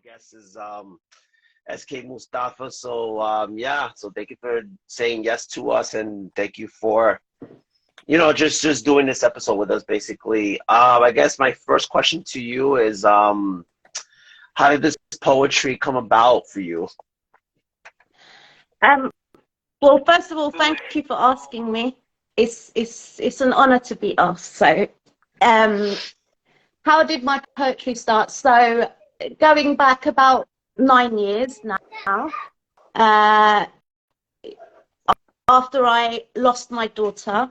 guest is SK Mustafa. So yeah, so thank you for saying yes to us, and thank you for just doing this episode with us. Basically, I guess my first question to you is how did this poetry come about for you? Um, well, first of all, thank you for asking me. It's an honor to be asked. So, um, how did my poetry start? So, going back about 9 years now, uh, after I lost my daughter,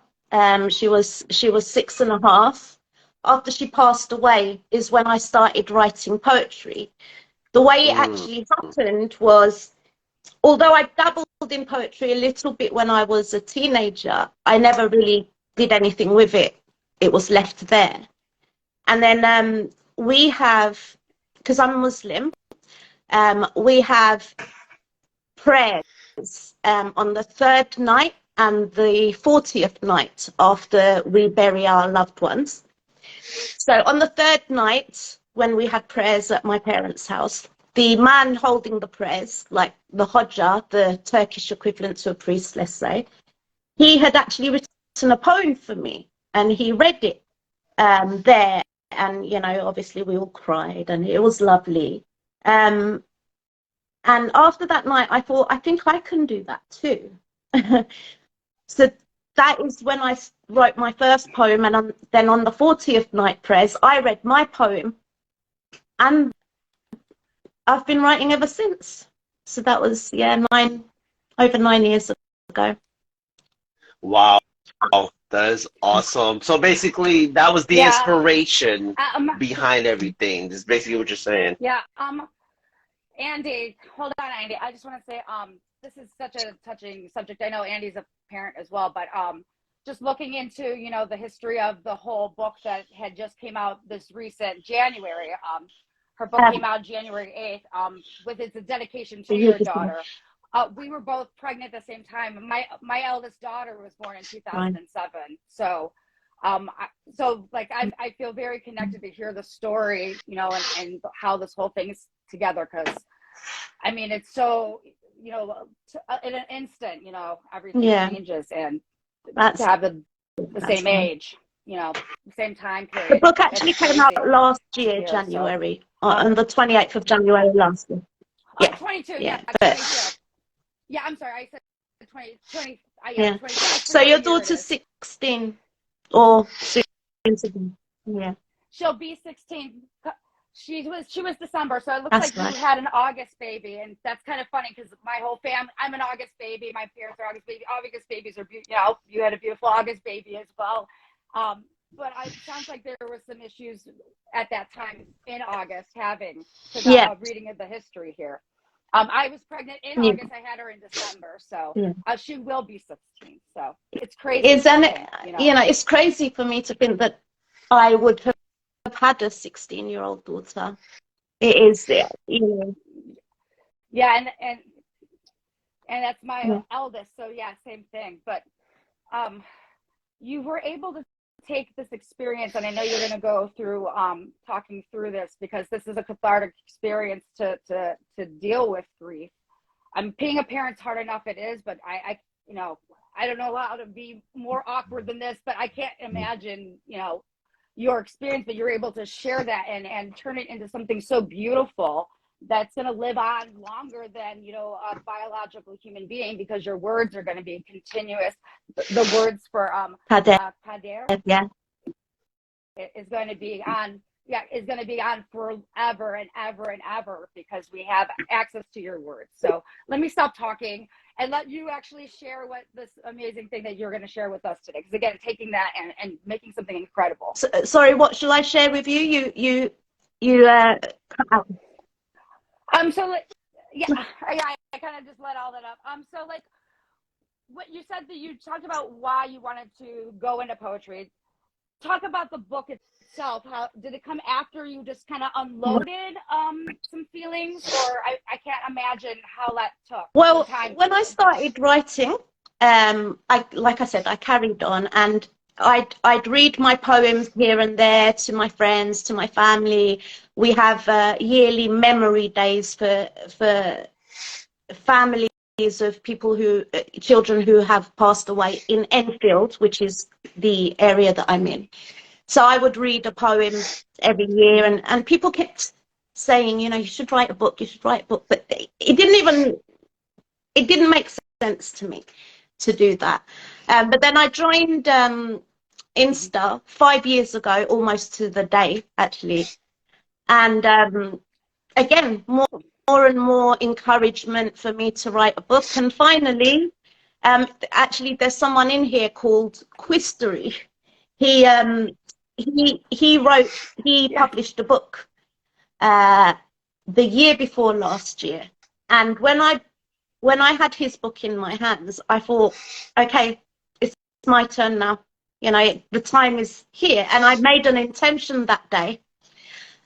she was 6.5. After she passed away is when I started writing poetry. The way it Mm, actually happened was, although I dabbled in poetry a little bit when I was a teenager, I never really did anything with it. It was left there. And then we have, because I'm Muslim, we have prayers on the third night and the 40th night after we bury our loved ones. So on the third night, when we had prayers at my parents' house, the man holding the prayers, like the Hodja, the Turkish equivalent to a priest, let's say, he had actually written a poem for me, and he read it there. And, obviously we all cried, and it was lovely. And after that night, I thought, I think I can do that too. So that is when I wrote my first poem. And then on the 40th night prayers, I read my poem, and I've been writing ever since. So that was, over 9 years ago. wow, that is awesome. So basically, that was the Yeah. inspiration behind everything. That's basically what you're saying. Yeah. Andy, hold on, Andy. I just want to say, this is such a touching subject. I know Andy's a parent as well, but just looking into, the history of the whole book that had just came out this recent January. Her book came out January 8th, with it's a dedication to your daughter. We were both pregnant at the same time. My eldest daughter was born in 2007. So, I feel very connected to hear the story, and how this whole thing's together, because I mean, it's so, in an instant, everything changes, and to have the same age, the same time period. The book actually came out last year, January, on the 28th of January last year. Yeah. 22, yeah. 22. Yeah, I'm sorry, I said 20, yeah. 20. So your daughter's 16, or soon to be, yeah. She'll be 16. She was December, so it looks like you had an August baby, and that's kind of funny because my whole family, I'm an August baby, my parents are August baby. August babies are beautiful. You had a beautiful August baby as well. But it sounds like there were some issues at that time in August reading of the history here. I was pregnant in August. I had her in December, so she will be 16. So it's crazy. Isn't it? It's crazy for me to think that I would have had a 16-year-old daughter. It is, Yeah, and that's my eldest. So yeah, same thing. But you were able to take this experience, and I know you're going to go through talking through this, because this is a cathartic experience to deal with grief. Being a parent's hard enough it is, but I don't know how to be more awkward than this, but I can't imagine your experience, but you're able to share that and turn it into something so beautiful that's going to live on longer than a biological human being, because your words are going to be continuous. The words for Kader, is going to be on forever and ever and ever, because we have access to your words. So let me stop talking and let you actually share what this amazing thing that you're going to share with us today, because again, taking that and making something incredible. Sorry, what shall I share with you? You cut out. I kind of just let all that up. What you said, that you talked about why you wanted to go into poetry. Talk about the book itself. How did it come after you just kind of unloaded some feelings, or I can't imagine how that took? Well, when I started writing, like I said, I carried on, and I'd read my poems here and there to my friends, to my family. We have yearly memory days for families of people who children who have passed away in Enfield, which is the area that I'm in. So I would read a poem every year, and people kept saying, you know, you should write a book, you should write a book, but it didn't make sense to me to do that. But then I joined Insta 5 years ago, almost to the day actually, and again, more and more encouragement for me to write a book. And finally, actually, there's someone in here called Quistery. He published a book the year before last year, and when I had his book in my hands, I thought, okay, it's my turn now. You know, the time is here, and I made an intention that day.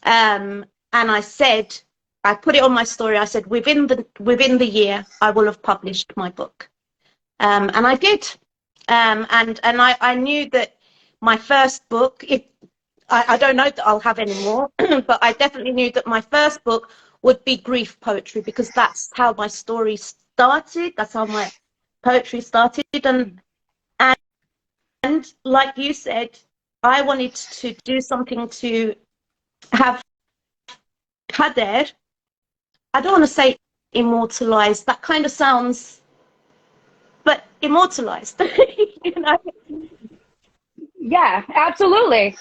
And I said, I put it on my story. I said, within the year, I will have published my book. And I did. And I knew that my first book, I don't know that I'll have any more, but I definitely knew that my first book would be grief poetry, because that's how my story started. That's how my poetry started. And like you said, I wanted to do something to have Kader, I don't want to say immortalized, that kind of sounds, but immortalized, you know? Yeah, absolutely.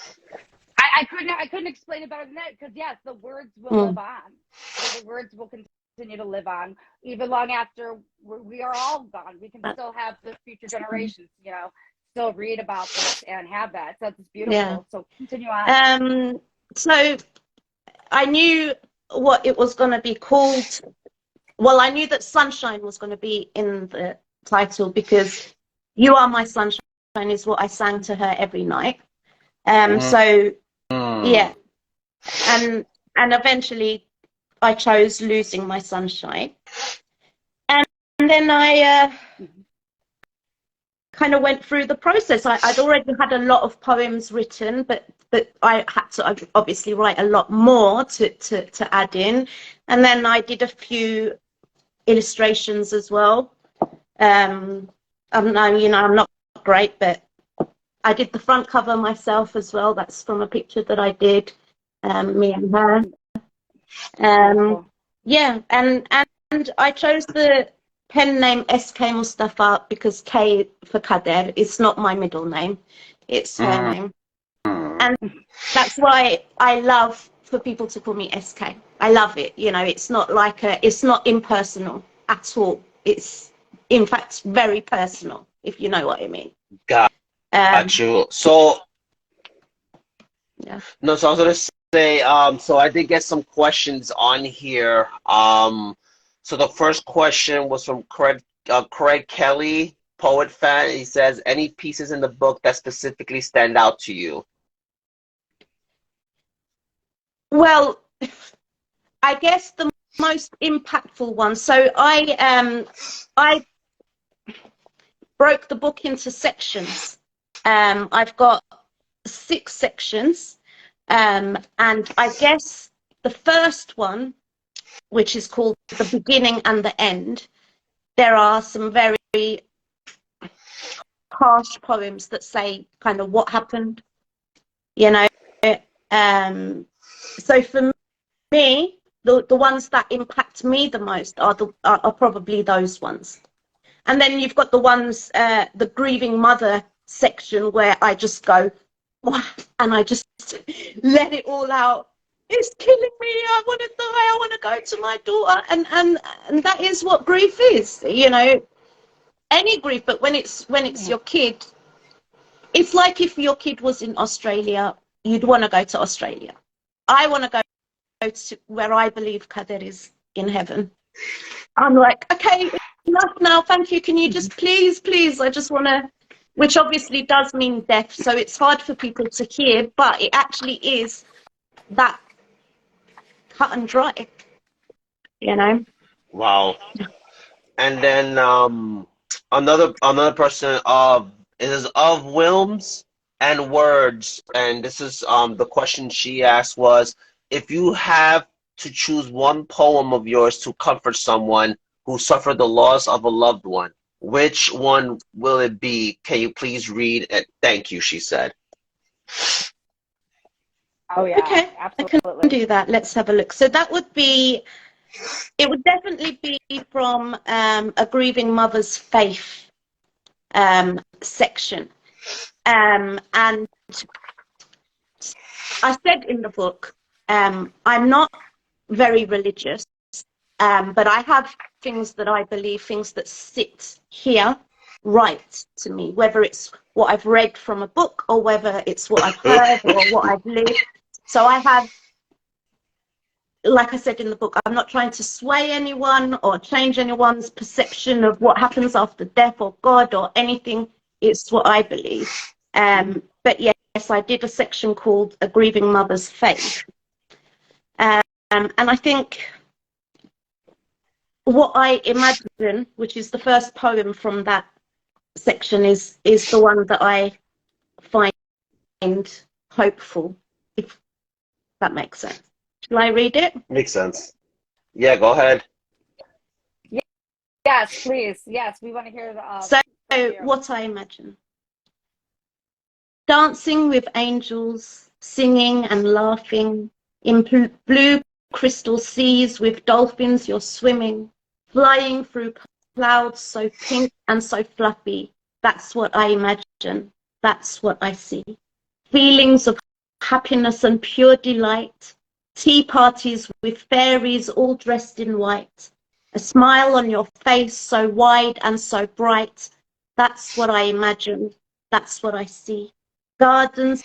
I couldn't explain it better than that, because yes, the words will live on. So the words will continue to live on even long after we are all gone. We can still have the future generations, you know, still read about this and have that. So it's beautiful. Yeah. So continue on. So I knew what it was going to be called. Well, I knew that sunshine was going to be in the title, because "You Are My Sunshine" is what I sang to her every night. So yeah, and eventually I chose "Losing My Sunshine," and then I kind of went through the process. I'd already had a lot of poems written, but I had to obviously write a lot more to add in. And then I did a few illustrations as well. I'm not great, but I did the front cover myself as well. That's from a picture that I did, me and her. Yeah, and I chose the pen name SK Mustafa because K for Kader is not my middle name, it's her name. And that's why I love for people to call me SK. I love it, you know, it's not like it's not impersonal at all. It's in fact very personal, if you know what I mean. Got you. So yeah. No, so I was gonna say, so I did get some questions on here. So the first question was from Craig Kelly, poet fan. He says, any pieces in the book that specifically stand out to you? Well, I guess the most impactful one. So I broke the book into sections. I've got 6 sections, and I guess the first one, which is called The Beginning and the End, there are some very harsh poems that say kind of what happened, you know. So for me, the ones that impact me the most are probably those ones. And then you've got the ones, the grieving mother section, where I just go, and I just let it all out. It's killing me. I want to die. I want to go to my daughter. And that is what grief is, you know. Any grief, but when it's your kid, it's like if your kid was in Australia, you'd want to go to Australia. I want to go to where I believe Kader is, in heaven. I'm like, okay, enough now. Thank you. Can you just please? I just want to. Which obviously does mean death, so it's hard for people to hear, but it actually is that cut and dry, you know. Wow. And then another person of Wilms. and words, and this is the question she asked was, if you have to choose one poem of yours to comfort someone who suffered the loss of a loved one, which one will it be? Can you please read it? Thank you, she said. Oh yeah, Okay, I can absolutely. do that. Let's have a look. So that would be, it would definitely be from a grieving mother's faith section. And I said in the book, I'm not very religious, but I have things that I believe, things that sit here right to me, whether it's what I've read from a book or whether it's what I've heard or what I've lived. So I have, like I said in the book, I'm not trying to sway anyone or change anyone's perception of what happens after death or God or anything. It's what I believe. But yes, I did a section called A Grieving Mother's Faith. And I think what I imagine, which is the first poem from that section, is the one that I find hopeful, if that makes sense. Shall I read it? Makes sense. Yeah, go ahead. Yes, please. Yes, we want to hear the. So, what I imagine. Dancing with angels, singing and laughing, in blue crystal seas with dolphins you're swimming, flying through clouds so pink and so fluffy. That's what I imagine. That's what I see. Feelings of happiness and pure delight, tea parties with fairies all dressed in white, a smile on your face so wide and so bright. That's what I imagine. That's what I see. Gardens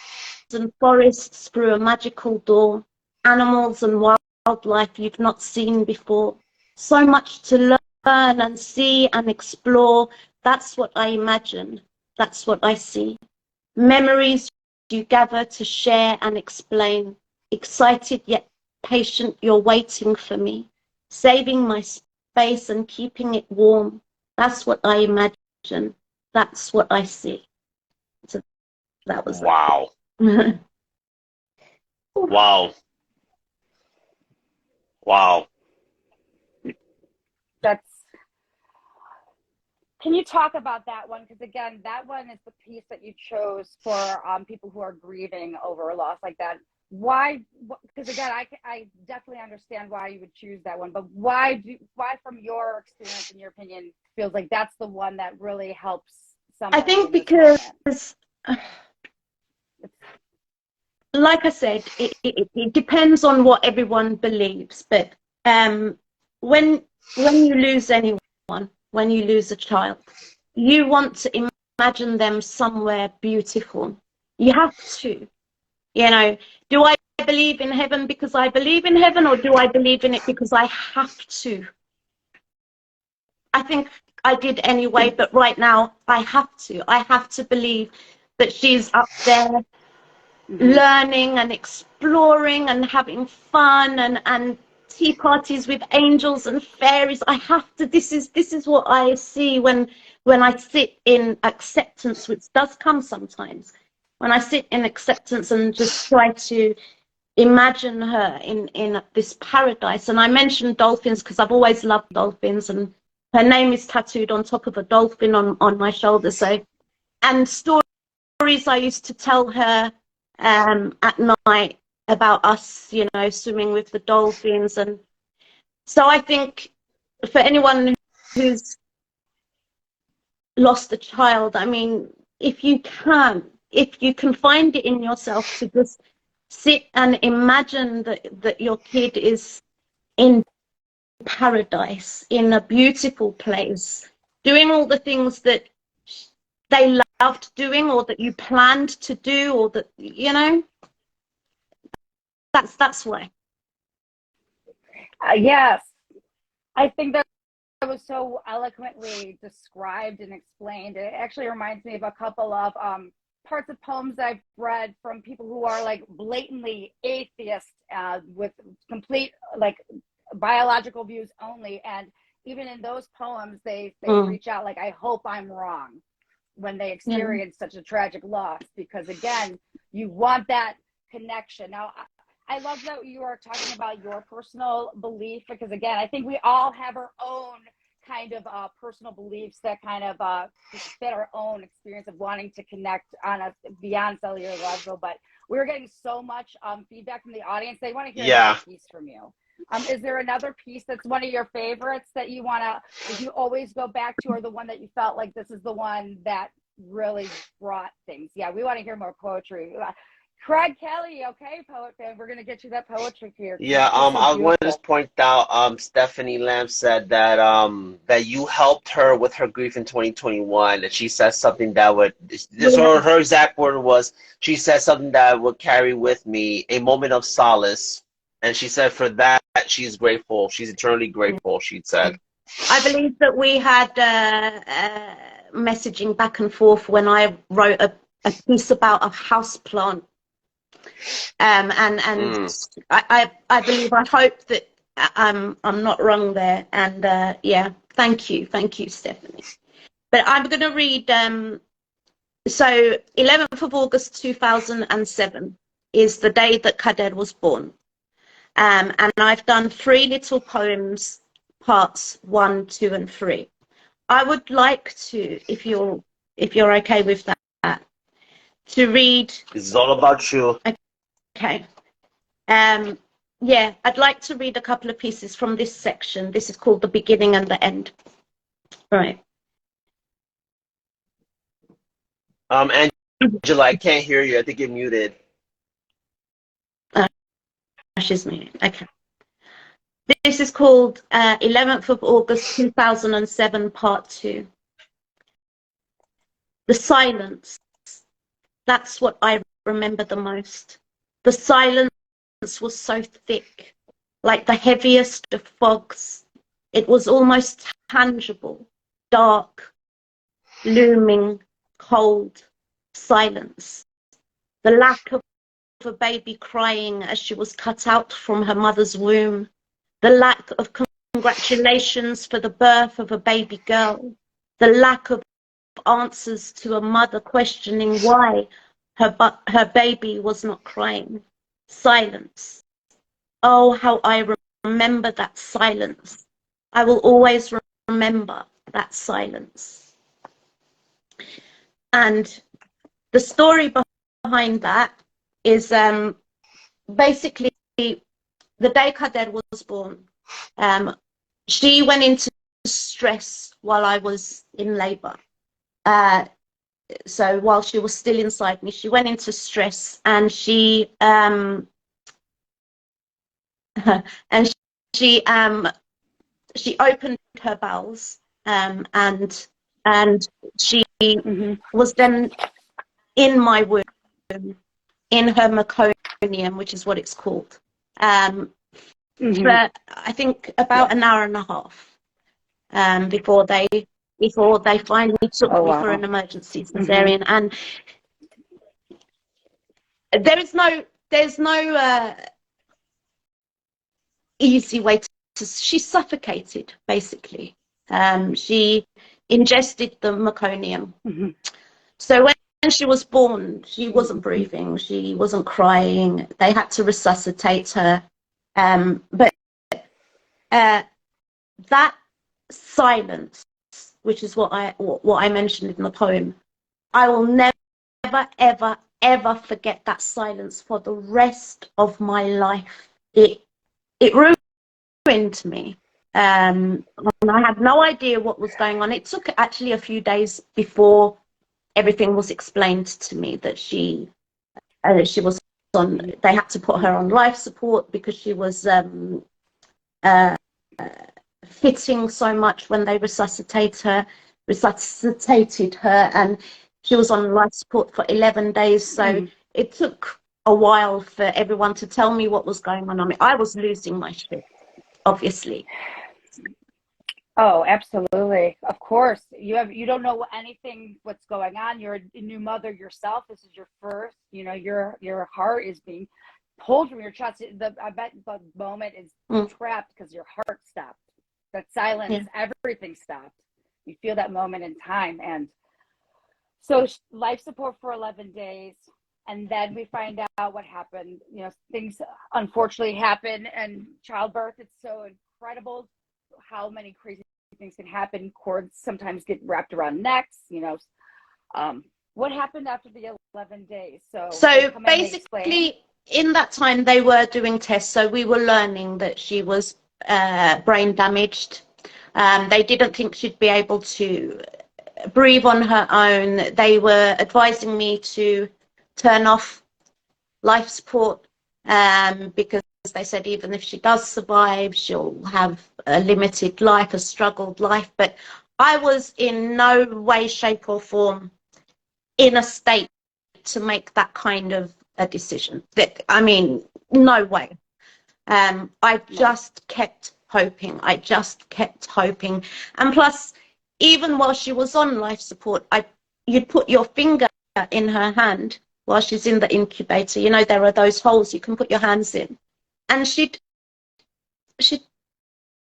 and forests through a magical door, animals and wildlife you've not seen before. So much to learn and see and explore. That's what I imagine. That's what I see. Memories you gather to share and explain. Excited yet patient, you're waiting for me. Saving my space and keeping it warm. That's what I imagine. That's what I see. So that was Wow. that. Wow. Wow. That's. Can you talk about that one? Because again, that one is the piece that you chose for people who are grieving over a loss like that. Why? Because again, I definitely understand why you would choose that one, but why from your experience and your opinion feels like that's the one that really helps someone? I think in this because, moment? like I said, it depends on what everyone believes. But when you lose anyone, when you lose a child, you want to imagine them somewhere beautiful. You have to, you know. Do I believe in heaven because I believe in heaven, or do I believe in it because I have to? I think I did anyway, but right now I have to. I have to believe that she's up there learning and exploring and having fun and tea parties with angels and fairies. I have to. This is what I see when I sit in acceptance, which does come sometimes. When I sit in acceptance and just try to imagine her in this paradise. And I mentioned dolphins because I've always loved dolphins, and her name is tattooed on top of a dolphin on my shoulder. So, and stories I used to tell her at night about us, you know, swimming with the dolphins. And so I think for anyone who's lost a child, I mean, if you can find it in yourself to just sit and imagine that your kid is in paradise, in a beautiful place, doing all the things that they loved doing or that you planned to do, or that, you know, that's why. Yes, I think that was so eloquently described and explained. It actually reminds me of a couple of parts of poems I've read from people who are like blatantly atheists with complete like biological views only, and even in those poems they reach out like, I hope I'm wrong, when they experience such a tragic loss, because again, you want that connection. Now, I love that you are talking about your personal belief, because again, I think we all have our own kind of personal beliefs that kind of fit our own experience of wanting to connect on a beyond cellular level. But we're getting so much feedback from the audience. They want to hear another piece from you. Is there another piece that's one of your favorites that you want to, you always go back to, or the one that you felt like this is the one that really brought things? Yeah, we want to hear more poetry. Craig Kelly, okay, poet fan, we're gonna get you that poetry here. Yeah, So I want to just point out, Stephanie Lamb said that that you helped her with her grief in 2021, and she said something that would, this her exact word was, she said something that would carry with me a moment of solace, and she said for that she's grateful, she's eternally grateful. She said. I believe that we had messaging back and forth when I wrote a piece about a house plant. I believe, I hope that I'm not wrong there. And yeah, thank you, Stephanie. But I'm going to read. So 11th of August 2007 is the day that Kader was born, and I've done 3 little poems, parts 1, 2, and 3. I would like to, if you're okay with that, to read. This is all about you. Okay. Yeah, I'd like to read a couple of pieces from this section. This is called The Beginning and the End. Right. Angela, I can't hear you. I think you're muted. She's muted. Okay. This is called 11th of August 2007, Part 2. The silence. That's what I remember the most. The silence was so thick, like the heaviest of fogs. It was almost tangible, dark, looming, cold silence. The lack of a baby crying as she was cut out from her mother's womb. The lack of congratulations for the birth of a baby girl. The lack of answers to a mother questioning why her baby was not crying. Silence. Oh, how I remember that silence. I will always remember that silence. And the story behind that is basically the day Kader was born. She went into stress while I was in labor. So while she was still inside me, she went into stress, and she opened her bowels, and she was then in my womb, in her meconium, which is what it's called, for I think about an hour and a half, before they finally took me for an emergency cesarean. And there's no easy way to. She suffocated, basically. She ingested the meconium. So when she was born, she wasn't breathing, she wasn't crying. They had to resuscitate her. But that silence, which is what I mentioned in the poem, I will never, ever, ever forget that silence for the rest of my life. It ruined me. And I had no idea what was going on. It took actually a few days before everything was explained to me, that she was on. They had to put her on life support because she was fitting so much when they resuscitated her, and she was on life support for 11 days. So it took a while for everyone to tell me what was going on. I mean, I was losing my shit, obviously. Oh, absolutely. Of course. You don't know anything what's going on. You're a new mother yourself. This is your first, your heart is being pulled from your chest. I bet the moment is trapped because your heart stopped. That silence, everything stopped. You feel that moment in time. And So life support for 11 days. And then we find out what happened. You know, things unfortunately happen, and childbirth, it's so incredible how many crazy things can happen. Cords sometimes get wrapped around necks, you know. What happened after the 11 days? So basically, in that time, they were doing tests. So we were learning that she was brain damaged. They didn't think she'd be able to breathe on her own. They were advising me to turn off life support because they said even if she does survive, she'll have a limited life, a struggled life. But I was in no way, shape or form in a state to make that kind of a decision. I mean, no way. I just kept hoping. I just kept hoping. And plus, even while she was on life support, you'd put your finger in her hand while she's in the incubator. You know, there are those holes you can put your hands in. And she'd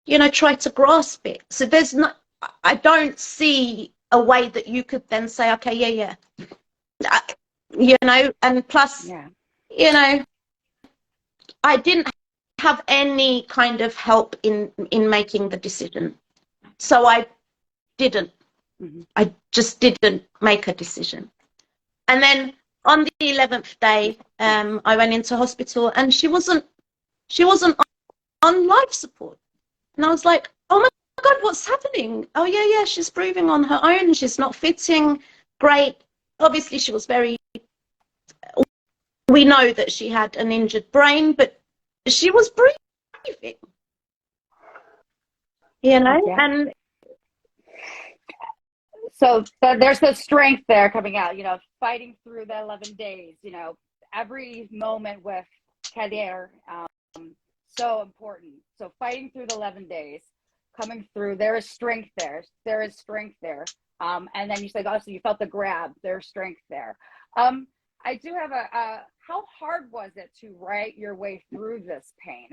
you know, try to grasp it. So I don't see a way that you could then say, okay, yeah. You know, and plus, you know, I didn't have any kind of help in making the decision. So I didn't. I just didn't make a decision. And then on the 11th day, I went into hospital and she wasn't on life support. And I was like, oh my God, what's happening? Oh yeah, she's breathing on her own. She's not fitting. Great. Obviously, she was we know that she had an injured brain, but she was breathing. You know, and so there's the strength there coming out, you know, fighting through the 11 days, you know, every moment with Kader, so important. So fighting through the 11 days, coming through, there is strength there. There is strength there. And then you said, oh, so you felt the grab, there's strength there. I do have how hard was it to write your way through this pain?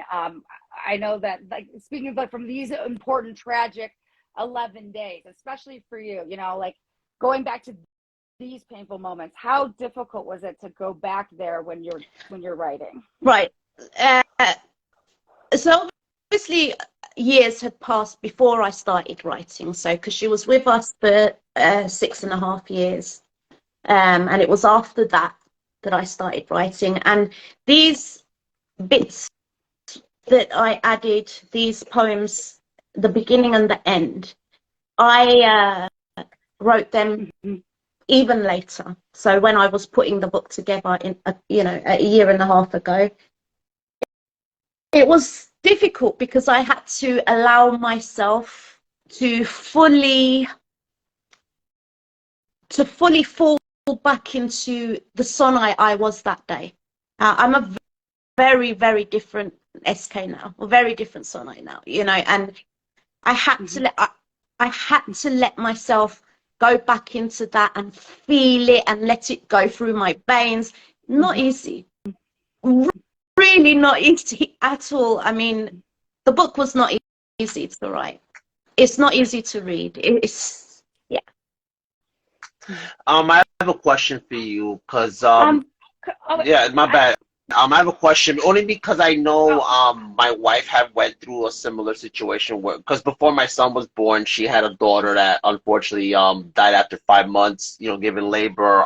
I know that, like, speaking of from these important, tragic 11 days, especially for you, you know, like going back to these painful moments, how difficult was it to go back there when you're writing? Right. So obviously years had passed before I started writing. So because she was with us for 6.5 years, and it was after that I started writing. And these bits that I added, these poems, the beginning and the end, I wrote them even later. So when I was putting the book together in a year and a half ago, it was difficult because I had to allow myself to fully fall back into the Sonai I was that day. I'm a very, very different SK now, a very different Sonai now, you know, and I had to let myself go back into that and feel it and let it go through my veins. Not easy. Really not easy at all. I mean, the book was not easy to write. It's not easy to read. It's, yeah. I have a question for you, because yeah, my bad. I have a question only because I know my wife had went through a similar situation where, because before my son was born, she had a daughter that unfortunately died after 5 months, you know, given labor.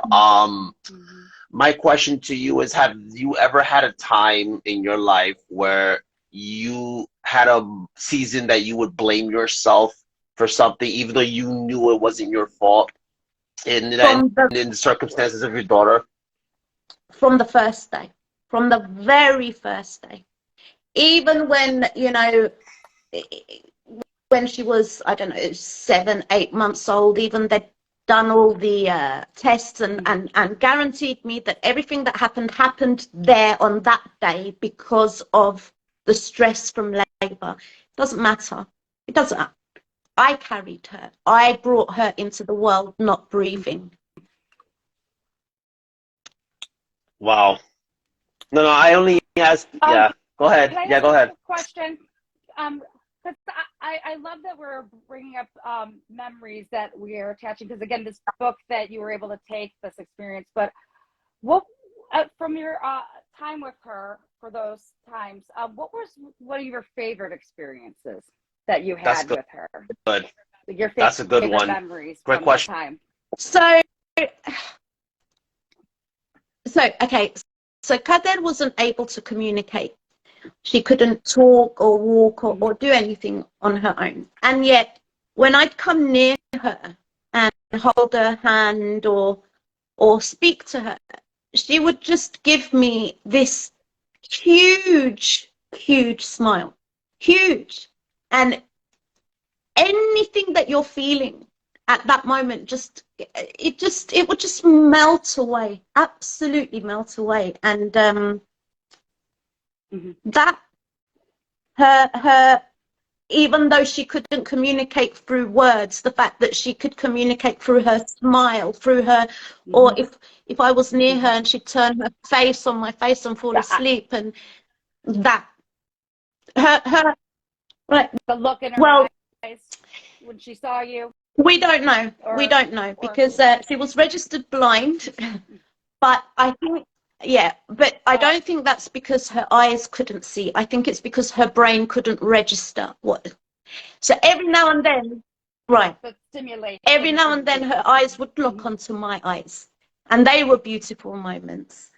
My question to you is, have you ever had a time in your life where you had a season that you would blame yourself for something, even though you knew it wasn't your fault, in the circumstances of your daughter? From the first day. From the very first day. Even when, you know, when she was, I don't know, 7, 8 months old, even they'd done all the tests and guaranteed me that everything that happened there on that day because of the stress from labor. It doesn't matter. It doesn't. I carried her. I brought her into the world not breathing. Wow. No, I only asked. Yeah, go ahead. Can I Yeah, go ahead. Question. Because I love that we're bringing up memories that we are attaching, because again, this book that you were able to take this experience, but what from your time with her for those times, what was one of your favorite experiences that you That's had good. with her? Good. Your That's a good favorite one. memories Great from question. that time. So, okay. So Kader wasn't able to communicate. She couldn't talk or walk or do anything on her own. And yet, when I'd come near her and hold her hand or speak to her, she would just give me this huge, huge smile. Huge. And anything that you're feeling at that moment, it would just melt away, absolutely melt away. And that her even though she couldn't communicate through words, the fact that she could communicate through her smile, through her, or if I was near her and she'd turn her face on my face and fall asleep, and that her right. The look in her Well, eyes when she saw you. we don't know. We don't know because she was registered blind, but I think. Yeah, but I don't think that's because her eyes couldn't see. I think it's because her brain couldn't register what. So every now and then, right, every now and then her eyes would look onto my eyes, and they were beautiful moments.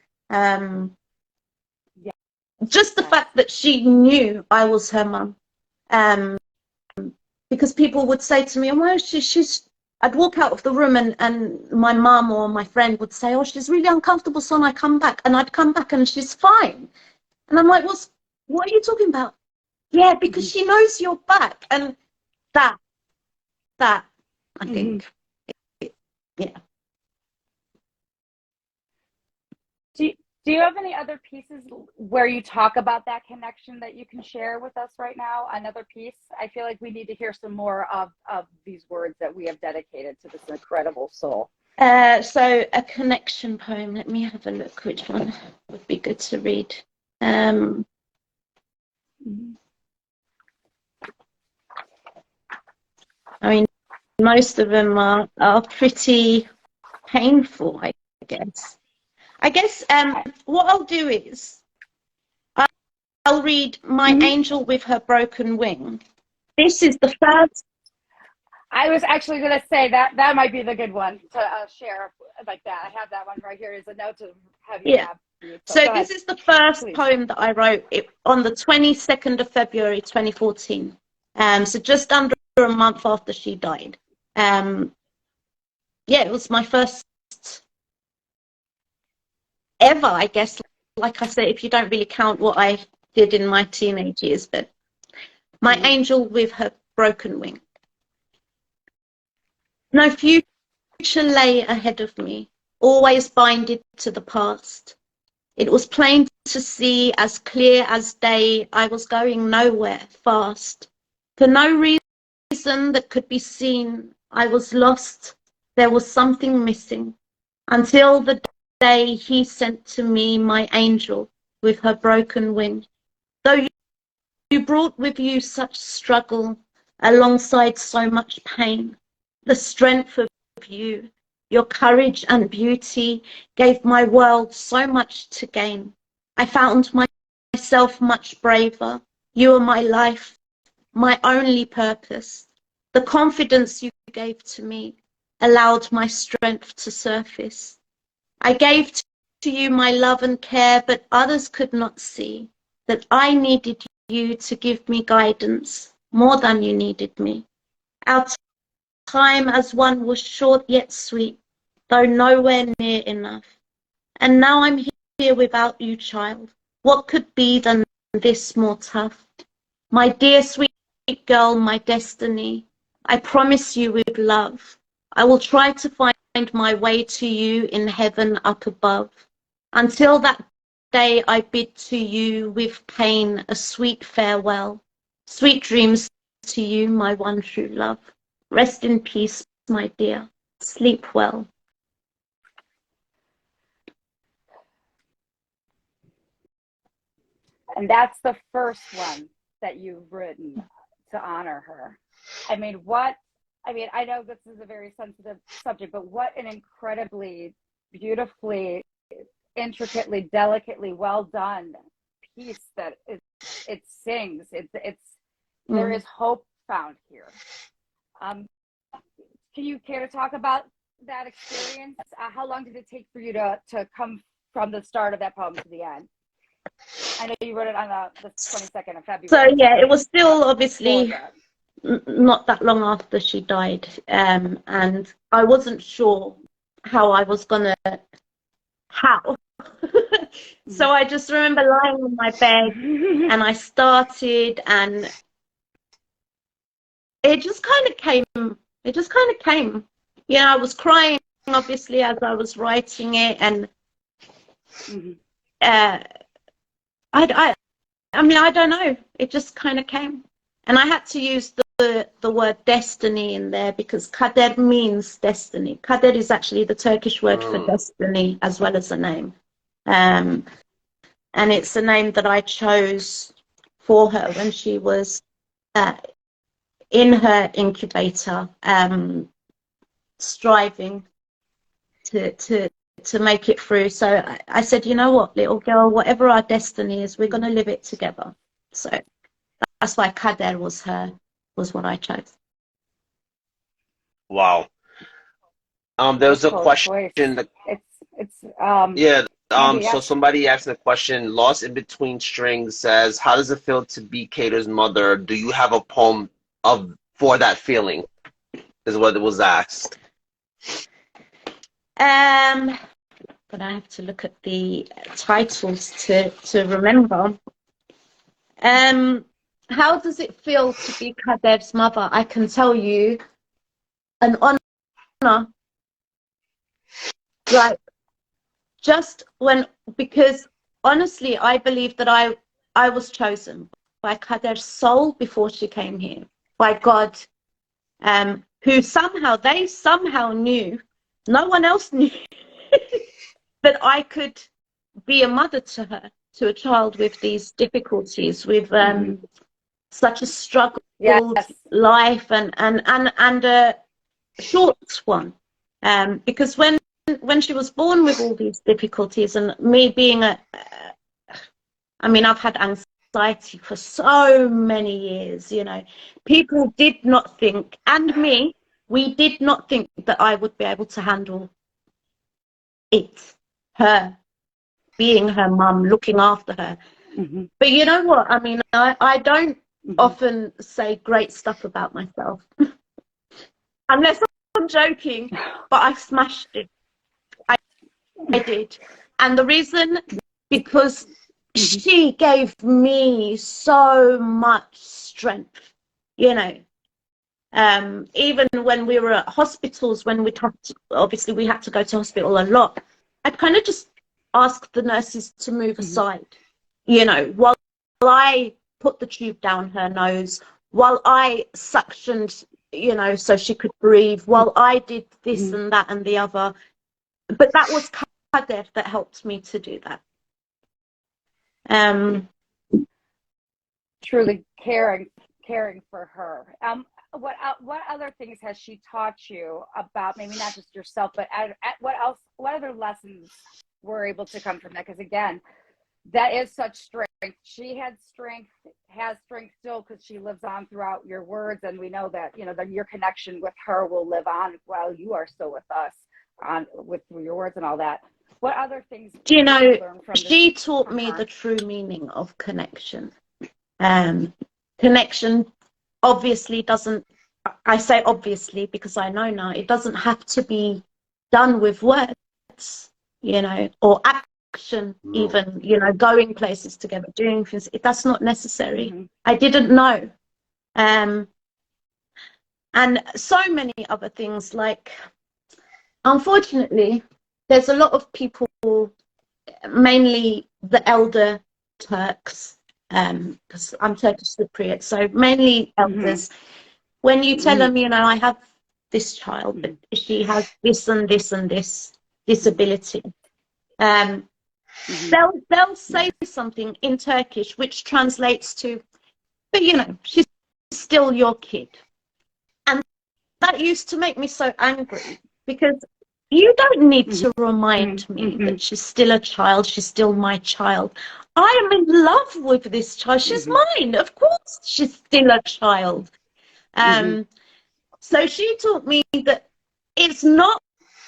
Just the fact that she knew I was her mum, because people would say to me, "Oh, well, she's." I'd walk out of the room and my mum or my friend would say, "Oh, she's really uncomfortable, son. I come back," and I'd come back and she's fine, and I'm like, "What are you talking about?" Yeah, because she knows you're back, and that I think, yeah. Do you have any other pieces where you talk about that connection that you can share with us right now? Another piece? I feel like we need to hear some more of these words that we have dedicated to this incredible soul. So a connection poem. Let me have a look. Which one would be good to read? I mean, most of them are pretty painful, I guess. What I'll do is I'll read My Angel with Her Broken Wing. This is the first. I was actually going to say that might be the good one to share like that. I have that one right here as a note to have you have. So this is the first poem that I wrote on the 22nd of February 2014. So just under a month after she died. It was my first ever, I guess. Like I said, if you don't really count what I did in my teenage years, but My Angel with Her Broken Wing. No future lay ahead of me, always binded to the past. It was plain to see, as clear as day, I was going nowhere fast. For no reason that could be seen, I was lost. There was something missing. Until the day he sent to me my angel with her broken wing. Though you brought with you such struggle, alongside so much pain, the strength of you, your courage and beauty gave my world so much to gain. I found myself much braver. You are my life, my only purpose. The confidence you gave to me allowed my strength to surface. I gave to you my love and care, but others could not see that I needed you to give me guidance more than you needed me. Our time as one was short yet sweet, though nowhere near enough. And now I'm here without you, child. What could be than this more tough? My dear sweet girl, my destiny, I promise you with love, I will try to find my way to you in heaven up above. Until that day, I bid to you with pain a sweet farewell. Sweet dreams to you, my one true love. Rest in peace, my dear. Sleep well. And that's the first one that you've written to honor her. I mean, I know this is a very sensitive subject, but what an incredibly, beautifully, intricately, delicately well done piece that it sings. There is hope found here. Can you care to talk about that experience? How long did it take for you to come from the start of that poem to the end? I know you wrote it on the 22nd of February. So yeah, it was still obviously not that long after she died, and I wasn't sure how I was gonna so I just remember lying on my bed and I started, and it just kind of came. You know, I was crying obviously as I was writing it, and I mean, I don't know, it just kind of came. And I had to use the word destiny in there because Kader means destiny. Kader is actually the Turkish word for destiny as well as a name. And it's a name that I chose for her when she was in her incubator, striving to make it through. So I said, you know what, little girl, whatever our destiny is, we're going to live it together. So that's why Kader was what I chose. Wow. There's a question. So somebody asked a question. Lost in Between Strings says, "How does it feel to be Kader's mother? Do you have a poem for that feeling?" Is what it was asked. But I have to look at the titles to remember. How does it feel to be Kader's mother? I can tell you, an honor. Like, because honestly, I believe that I was chosen by Kader's soul before she came here, by God, who they somehow knew, no one else knew, that I could be a mother to her, to a child with these difficulties, with such a struggled life and a short one. Because when she was born with all these difficulties, and me being I mean, I've had anxiety for so many years, you know, people did not think, and we did not think that I would be able to handle her, being her mum, looking after her. But you know what? I mean, I don't often say great stuff about myself, unless I'm joking, but I smashed it. I did. And the reason, because she gave me so much strength, you know. Even when we were at hospitals, when we obviously we had to go to hospital a lot, I'd kind of just ask the nurses to move aside, you know, while I put the tube down her nose, while I suctioned, you know, so she could breathe, while I did this and that and the other. But that was Kader that helped me to do that. Truly caring for her. What other things has she taught you about, maybe not just yourself, but what other lessons were able to come from that? Because again, that is such strength. She has strength still, because she lives on throughout your words, and we know that, you know, that your connection with her will live on while you are still with us, through your words and all that. What other things do you know? She taught taught me the true meaning of connection. Connection obviously doesn't, I say obviously because I know now, it doesn't have to be done with words, you know, or action, even, you know, going places together, doing things. That's not necessary. I didn't know. And so many other things, like, unfortunately, there's a lot of people, mainly the elder Turks, because I'm Turkish Cypriot, so mainly elders. When you tell them, you know, I have this child, but she has this and this and this disability, they'll say something in Turkish which translates to, but you know, she's still your kid. And that used to make me so angry, because you don't need to remind me that she's still a child. She's still my child. I am in love with this child. She's mine. Of course, she's still a child. So she taught me that it's not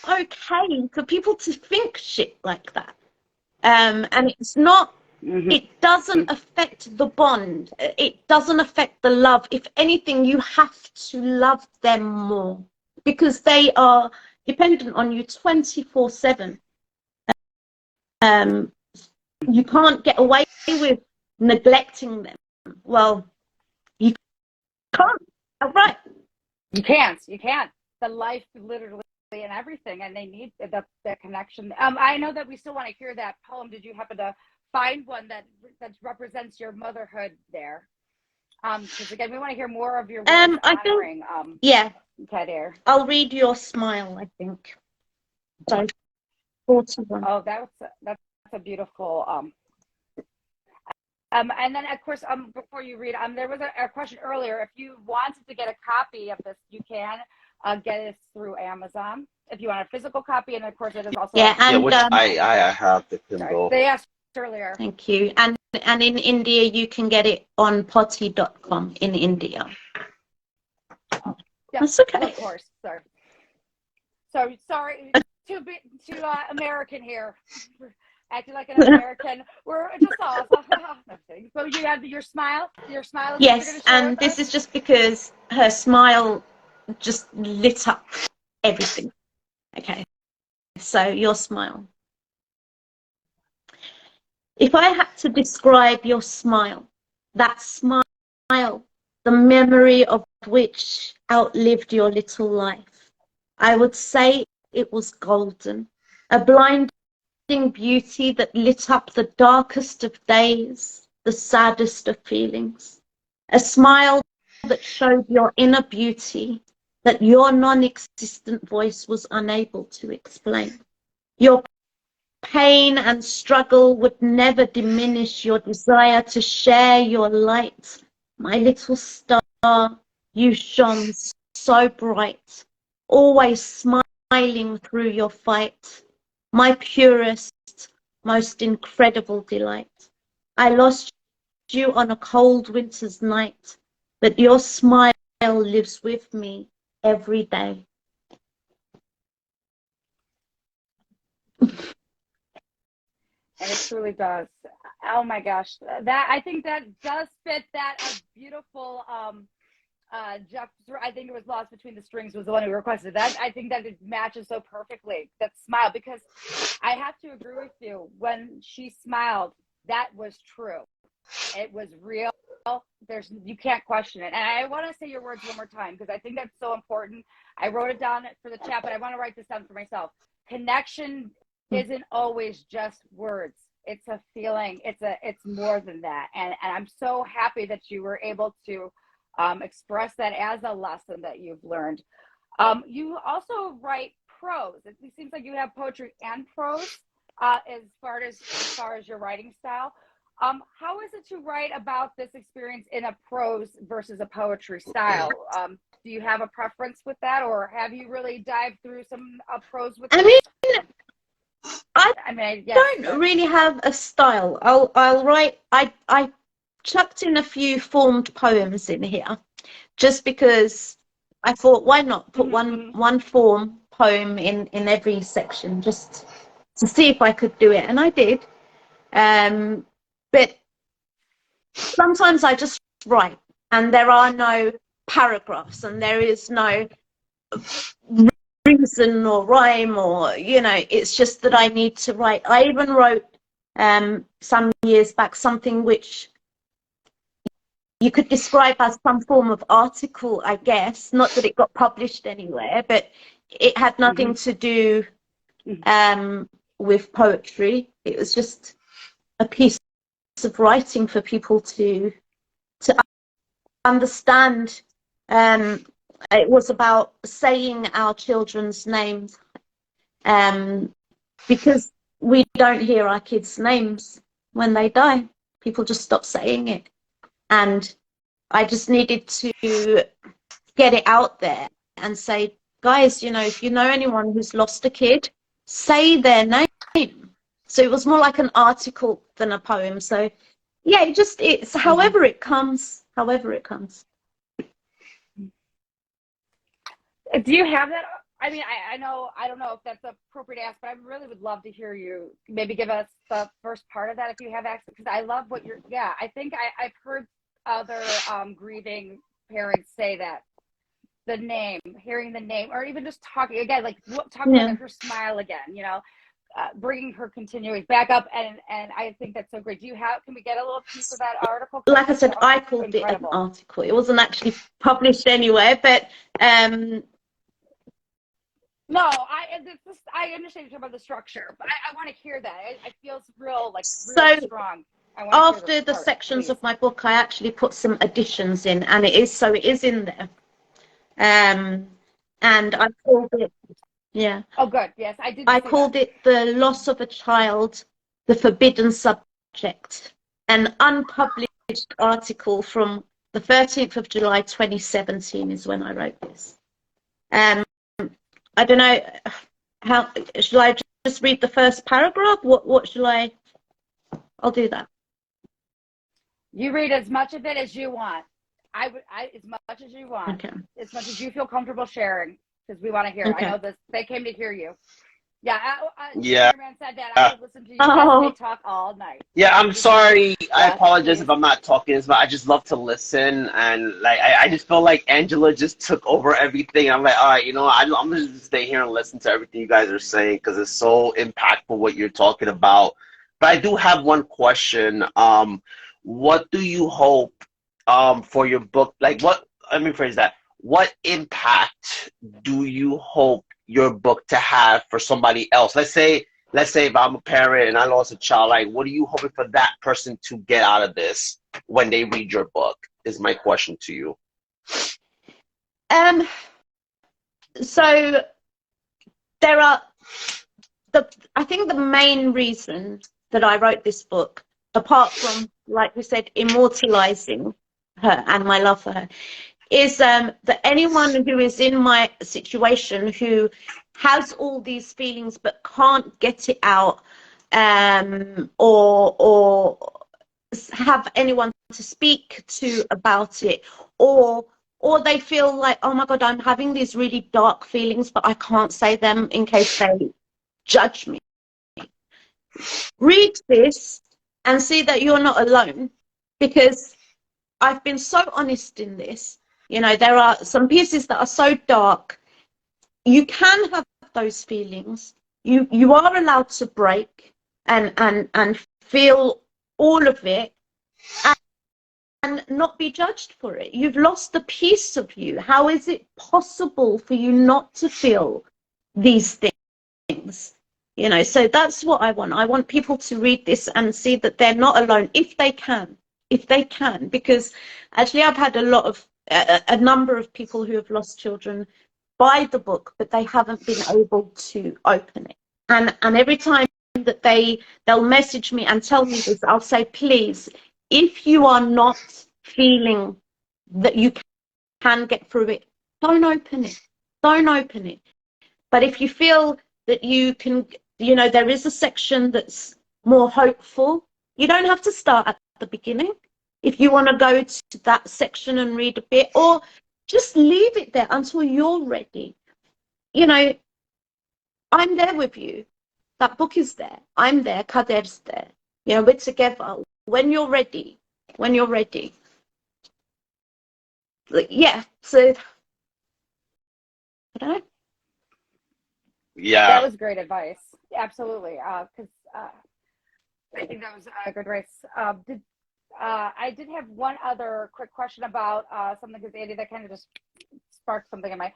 okay for people to think shit like that. And it's not, it doesn't affect the bond. It doesn't affect the love. If anything, you have to love them more, because they are dependent on you 24/7. You can't get away with neglecting them. Well, you can't. Right. You can't. The life literally and everything, and they need the connection. I know that we still want to hear that poem. Did you happen to find one that represents your motherhood there? Because again, we want to hear more of your words honoring. Yeah. Kader. I'll read Your Smile, I think. So, 41. Oh, that's a beautiful. And then of course, before you read, there was a question earlier. If you wanted to get a copy of this, you can get it through Amazon. If you want a physical copy, and of course, it is also which I have the Kindle. They asked earlier. Thank you. And in India, you can get it on potty.com in India. Yeah, that's okay. Of course. Sorry. Too American here. Acting like an American. We're just awesome. So you have your smile. Your smile. Is yes, and this is just because her smile just lit up everything. Okay. So your smile. If I had to describe your smile, that smile, the memory of which outlived your little life, I would say it was golden, a blinding beauty that lit up the darkest of days, the saddest of feelings, a smile that showed your inner beauty that your non-existent voice was unable to explain. Your pain and struggle would never diminish your desire to share your light. My little star, you shone so bright, always smiling through your fight. My purest, most incredible delight. I lost you on a cold winter's night, but your smile lives with me every day. And it truly does. Oh my gosh, I think that does fit that a beautiful Jeff. I think it was Lost Between the Strings was the one who requested that. I think that it matches so perfectly, that smile, because I have to agree with you. When she smiled, that was true. It was real. You can't question it. And I want to say your words one more time, because I think that's so important. I wrote it down for the chat, but I want to write this down for myself. Connection isn't always just words. It's a feeling. It's more than that. And I'm so happy that you were able to express that as a lesson that you've learned. You also write prose. It seems like you have poetry and prose as far as your writing style. How is it to write about this experience in a prose versus a poetry style? Do you have a preference with that, or have you really dived through some prose with this? I mean, don't really have a style. I'll write. I chucked in a few formed poems in here, just because I thought, why not put one form poem in every section, just to see if I could do it, and I did. But sometimes I just write, and there are no paragraphs, and there is no reason or rhyme, or it's just that I need to write. I even wrote some years back something which you could describe as some form of article, I guess. Not that it got published anywhere, but it had nothing to do with poetry. It was just a piece of writing for people to understand. It was about saying our children's names, because we don't hear our kids' names when they die. People just stop saying it. And I just needed to get it out there and say, guys, you know, if you know anyone who's lost a kid, say their name. So it was more like an article than a poem. So yeah, it's however it comes, however it comes. Do you have that? I mean, I know, I don't know if that's appropriate to ask, but I really would love to hear you maybe give us the first part of that if you have access, because I love what you're, yeah, I think I've heard other grieving parents say that the name, hearing the name, or even just talking again, like talking about her smile again, you know, bringing her continuing back up. And I think that's so great. Can we get a little piece of that article? Like I said, I called it an article. It wasn't actually published anywhere, but no, I understand you're talking about the structure, but I want to hear that. I feel it's real, like real strong. After the sections of my book, I actually put some additions in, and it is in there. And I called it, yeah. Oh, good. Yes, I did. I called it The Loss of a Child, the Forbidden Subject, an unpublished article from the 13th of July, 2017 is when I wrote this. I don't know how, shall I just read the first paragraph? What shall I'll do that. You read as much of it as you want. As much as you want. Okay. As much as you feel comfortable sharing, because we want to hear. Okay. I know this. They came to hear you. Yeah. Yeah. Man said that. I would listen to you guys talk all night. Yeah, I'm sorry. I apologize if I'm not talking, but I just love to listen, and like I just feel like Angela just took over everything. I'm like, all right, you know, I'm gonna just stay here and listen to everything you guys are saying because it's so impactful what you're talking about. But I do have one question. What do you hope for your book? Like, let me phrase that. What impact do you hope your book to have for somebody else? Let's say if I'm a parent and I lost a child, like, what are you hoping for that person to get out of this when they read your book, is my question to you. So I think the main reason that I wrote this book, apart from, like we said, immortalizing her and my love for her, is that anyone who is in my situation who has all these feelings but can't get it out, or have anyone to speak to about it, or they feel like, oh my God, I'm having these really dark feelings but I can't say them in case they judge me. Read this and see that you're not alone, because I've been so honest in this. You know, there are some pieces that are so dark. You can have those feelings. You are allowed to break and feel all of it and not be judged for it. You've lost a piece of you. How is it possible for you not to feel these things? You know, so that's what I want. I want people to read this and see that they're not alone if they can, because actually I've had a number of people who have lost children buy the book, but they haven't been able to open it. And every time that they'll message me and tell me this, I'll say, please, if you are not feeling that you can get through it, don't open it. But if you feel that you can, you know, there is a section that's more hopeful. You don't have to start at the beginning. If you want to go to that section and read a bit, or just leave it there until you're ready. You know, I'm there with you. That book is there. I'm there. Kader's there. You know, we're together. When you're ready. Like, yeah, so, I don't know. Yeah. That was great advice. Absolutely. Because I think that was a good advice. I did have one other quick question about something, because Andy, that kind of just sparked something in my.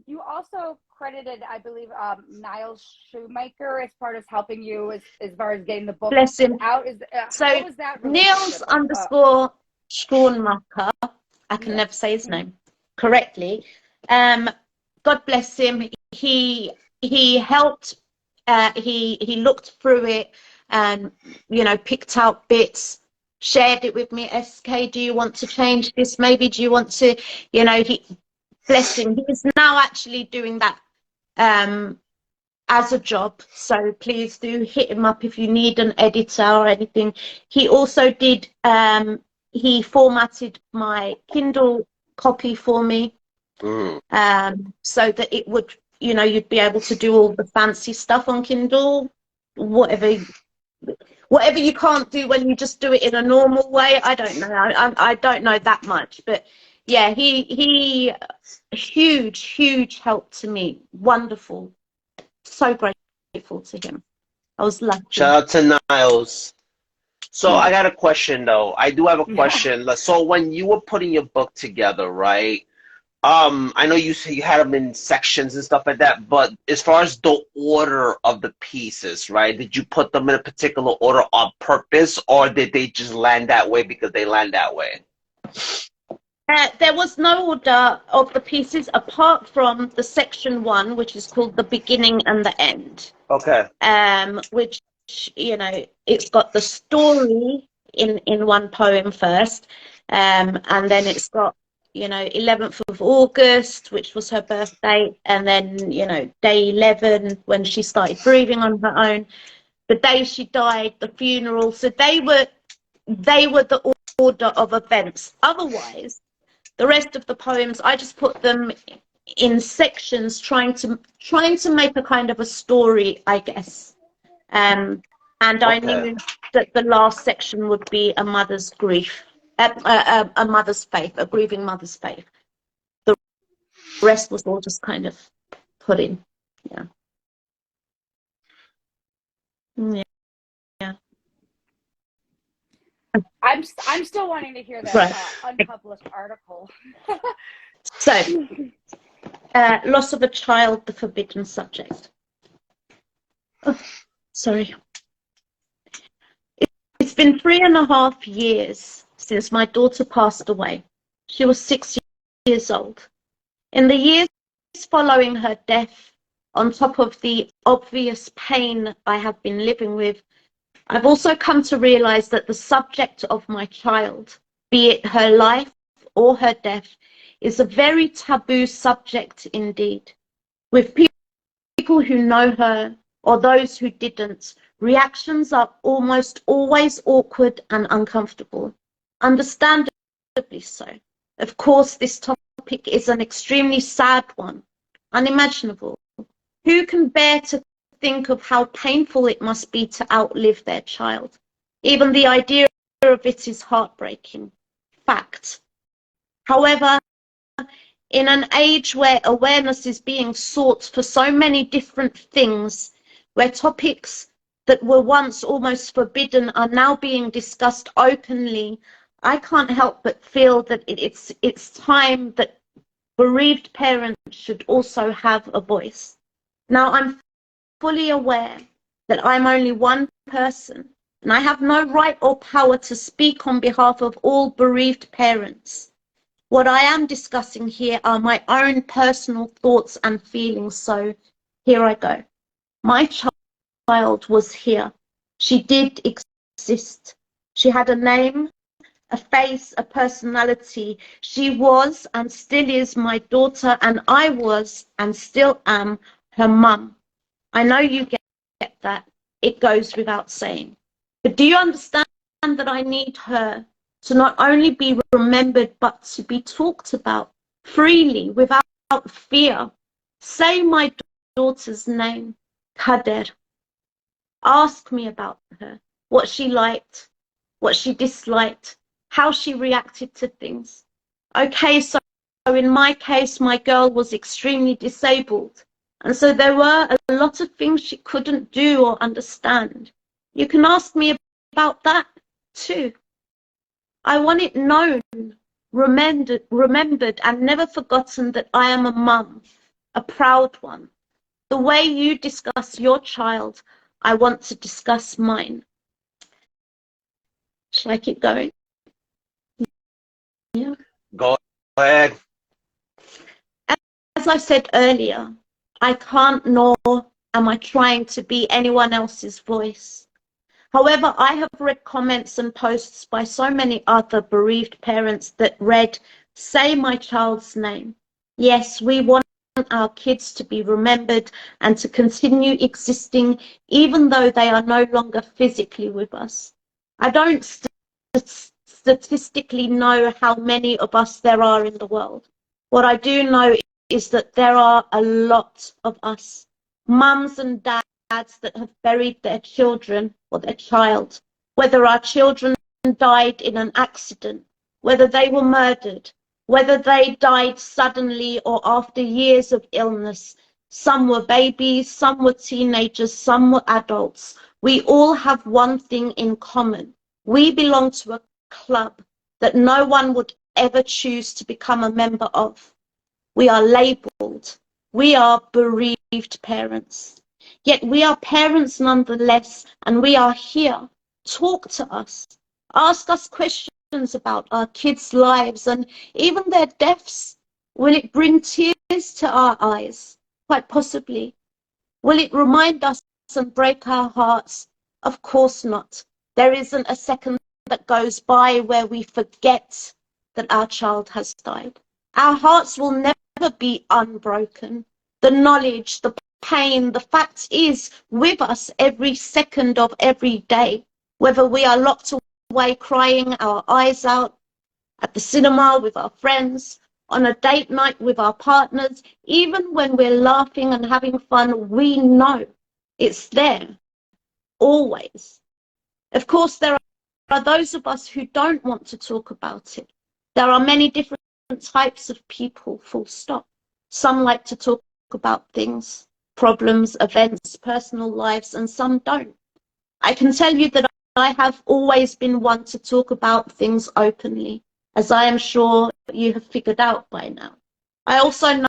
You also credited, I believe, Niall Shoemaker as part of helping you as far as getting the book out. So how was that Niels _ Schoonmaker, I can never say his name correctly. God bless him. He helped. He looked through it and, you know, picked out bits. shared it with me. SK, do you want to change this? Maybe do you want to, you know, he, bless him, he's now actually doing that as a job. So please do hit him up if you need an editor or anything. He also did, he formatted my Kindle copy for me, so that it would, you know, you'd be able to do all the fancy stuff on Kindle, whatever you can't do when you just do it in a normal way. I don't know. I don't know that much, but yeah, he huge help to me. Wonderful. So grateful to him. I was lucky. Shout out to Niles. So I got a question though. I do have a question. So when you were putting your book together, right? I know you say you had them in sections and stuff like that, but as far as the order of the pieces, right? Did you put them in a particular order on purpose, or did they just land that way because they land that way? There was no order of the pieces apart from the section 1, which is called The Beginning and the End. Okay. Which, you know, it's got the story in one poem first, and then it's got, you know, 11th of August, which was her birthday, and then, you know, day 11 when she started breathing on her own, the day she died, the funeral. So they were the order of events. Otherwise, the rest of the poems, I just put them in sections, trying to make a kind of a story, I guess. And I knew that the last section would be a mother's grief, a mother's faith, a grieving mother's faith. The rest was all just kind of put in. Yeah. Yeah. I'm still wanting to hear that unpublished article. So, loss of a child, the forbidden subject. Oh, sorry. It's been 3.5 years since my daughter passed away. She was 6 years old. In the years following her death, on top of the obvious pain I have been living with, I've also come to realize that the subject of my child, be it her life or her death, is a very taboo subject indeed. With people who know her or those who didn't, reactions are almost always awkward and uncomfortable. Understandably so. Of course, this topic is an extremely sad one, unimaginable. Who can bear to think of how painful it must be to outlive their child? Even the idea of it is heartbreaking. Fact. However, in an age where awareness is being sought for so many different things, where topics that were once almost forbidden are now being discussed openly, I can't help but feel that it's time that bereaved parents should also have a voice. Now, I'm fully aware that I'm only one person, and I have no right or power to speak on behalf of all bereaved parents. What I am discussing here are my own personal thoughts and feelings, so here I go. My child was here. She did exist. She had a name, a face, a personality. She was and still is my daughter, and I was and still am her mum. I know you get that. It goes without saying. But do you understand that I need her to not only be remembered, but to be talked about freely, without fear? Say my daughter's name, Kader. Ask me about her, what she liked, what she disliked, how she reacted to things. Okay, so in my case, my girl was extremely disabled. And so there were a lot of things she couldn't do or understand. You can ask me about that too. I want it known, remembered and never forgotten that I am a mum, a proud one. The way you discuss your child, I want to discuss mine. Shall I keep going? Yeah. Go ahead. As I said earlier, I can't, nor am I trying to be anyone else's voice. However, I have read comments and posts by so many other bereaved parents that read, "Say my child's name." Yes, we want our kids to be remembered and to continue existing even though they are no longer physically with us. I don't statistically know how many of us there are in the world. What I do know is that there are a lot of us, mums and dads that have buried their children or their child, whether our children died in an accident, whether they were murdered, whether they died suddenly or after years of illness. Some were babies, some were teenagers, some were adults. We all have one thing in common. We belong to a club that no one would ever choose to become a member of. We are labeled. We are bereaved parents. Yet we are parents nonetheless, and we are here. Talk to us. Ask us questions about our kids' lives and even their deaths. Will it bring tears to our eyes? Quite possibly. Will it remind us and break our hearts? Of course not. There isn't a second that goes by where we forget that our child has died. Our hearts will never be unbroken. The knowledge, the pain, the fact is with us every second of every day, whether we are locked away crying our eyes out, at the cinema with our friends, on a date night with our partners, even when we're laughing and having fun, we know it's there, always. Of course, there are those of us who don't want to talk about it. There are many different types of people, full stop. Some like to talk about things, problems, events, personal lives, and some don't. I can tell you that I have always been one to talk about things openly, as I am sure you have figured out by now. I also know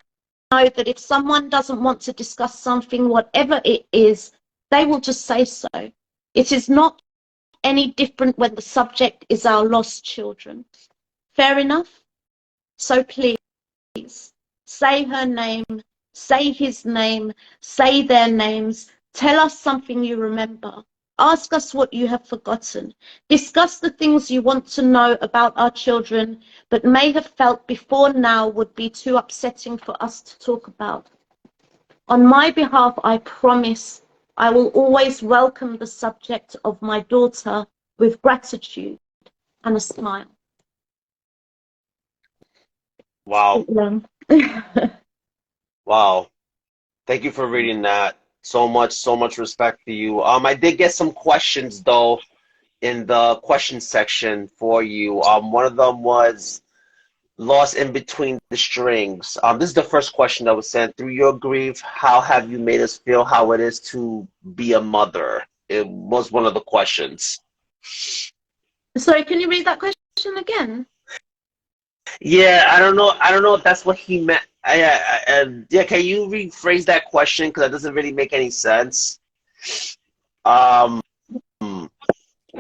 that if someone doesn't want to discuss something, whatever it is, they will just say so. It is not any different when the subject is our lost children. Fair enough? So please, say her name, say his name, say their names, tell us something you remember. Ask us what you have forgotten. Discuss the things you want to know about our children, but may have felt before now would be too upsetting for us to talk about. On my behalf, I promise I will always welcome the subject of my daughter with gratitude and a smile. Wow. Wow. Thank you for reading that. So much respect for you. I did get some questions though in the question section for you. One of them was lost in between the strings. This is the first question that was sent. Through your grief, how have you made us feel how it is to be a mother? It was one of the questions. Sorry, can you read that question again? Yeah, I don't know if that's what he meant. Yeah, can you rephrase that question because that doesn't really make any sense. Well,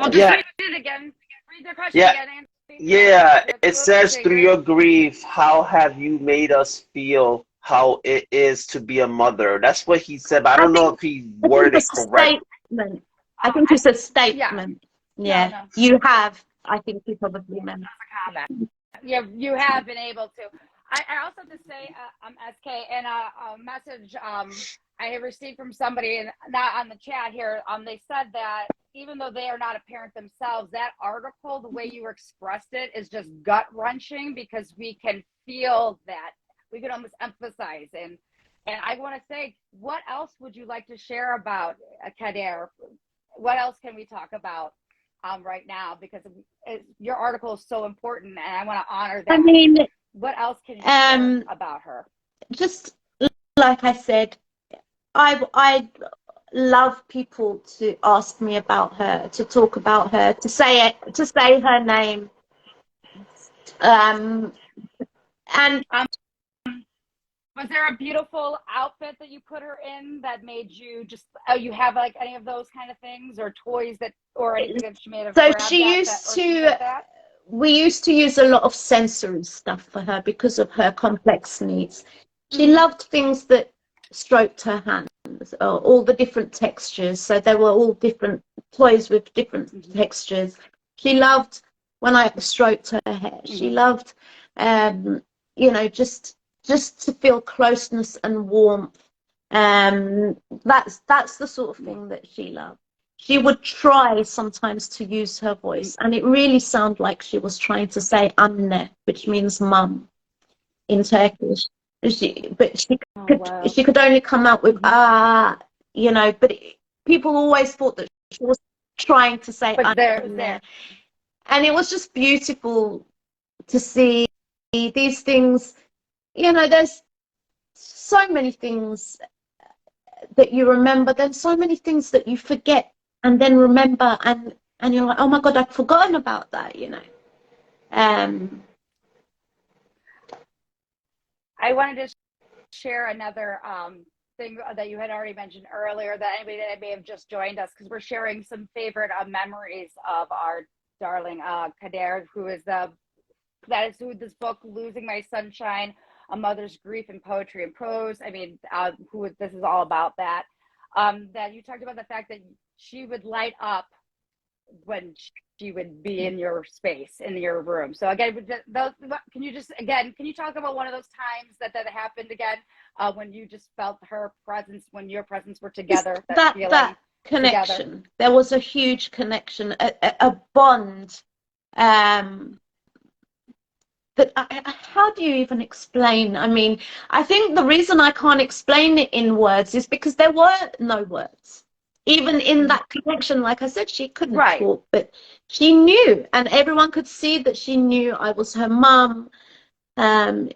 just read it again. Read the question again, Anthony. Yeah, it says through your grief, how have you made us feel how it is to be a mother? That's what he said, but I don't know if he worded it correct. Statement. I think it's a statement. Yeah. No. You have, I think you probably meant. That's a comment. Yeah, you have been able to. I also have to say, SK, and a message I have received from somebody, and not on the chat here, they said that even though they are not a parent themselves, that article, the way you expressed it, is just gut-wrenching because we can feel that. We can almost emphasize. And I want to say, what else would you like to share about Kader? What else can we talk about right now? Because your article is so important, and I want to honor that. I mean, what else can you share about her? Just like I said, I love people to ask me about her, to talk about her, to say her name. And was there a beautiful outfit that you put her in that made you just, you have like any of those kind of things or toys that, or anything that she made of? So we used to use a lot of sensory stuff for her because of her complex needs. She loved things that stroked her hand. all the different textures. So they were all different toys with different textures. She loved when I stroked her hair. She loved, just to feel closeness and warmth. That's the sort of thing that she loved. She would try sometimes to use her voice, and it really sounded like she was trying to say anne, which means mum in Turkish. She could only come out with but people always thought that she was trying to say anne. And it was just beautiful to see these things. There's so many things that you remember, there's so many things that you forget and then remember, and you're like, oh my God, I've forgotten about that. I wanted to share another thing that you had already mentioned earlier, that anybody that may have just joined us, because we're sharing some favorite memories of our darling Kader, who is who this book, Losing My Sunshine, A Mother's Grief in Poetry and Prose. I mean, this is all about that. That you talked about the fact that she would light up when she would be in your space, in your room. So again, can you talk about one of those times that happened again, when you just felt her presence, when your presence were together? That connection. Together. There was a huge connection, a bond. But how do you even explain? I mean, I think the reason I can't explain it in words is because there were no words. Even in that connection, like I said, she couldn't talk, but she knew, and everyone could see that she knew I was her mum, and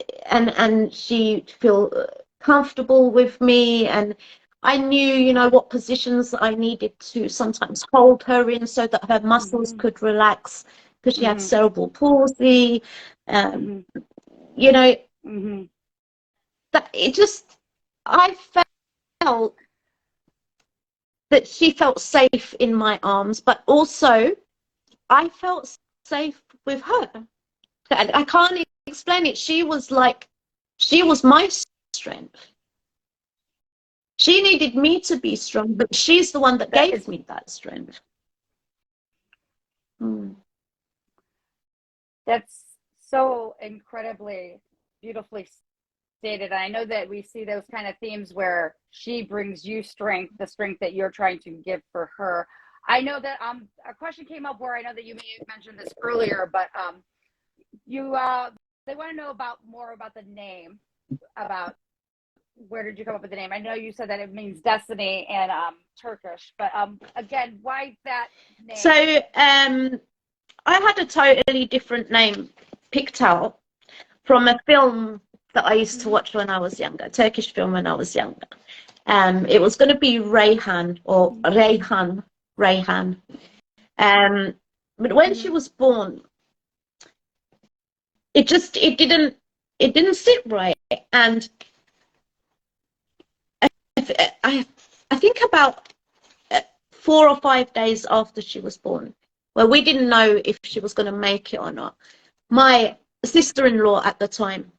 she feel comfortable with me, and I knew, what positions I needed to sometimes hold her in so that her muscles could relax, because she had cerebral palsy. That it just, I felt that she felt safe in my arms, but also I felt safe with her. I can't explain it. She was my strength. She needed me to be strong, but she's the one that gave me that strength. That's so incredibly beautifully stated. I know that we see those kind of themes where she brings you strength, the strength that you're trying to give for her. I know that a question came up where I know that you may have mentioned this earlier, but they want to know more about the name, about where did you come up with the name? I know you said that it means destiny in Turkish, but again, why that name? So I had a totally different name picked out from a film that I used to watch when I was younger, a Turkish film when I was younger. It was going to be Reyhan or Reyhan. But when she was born, it didn't sit right. And I think about 4 or 5 days after she was born, where we didn't know if she was going to make it or not, my sister-in-law at the time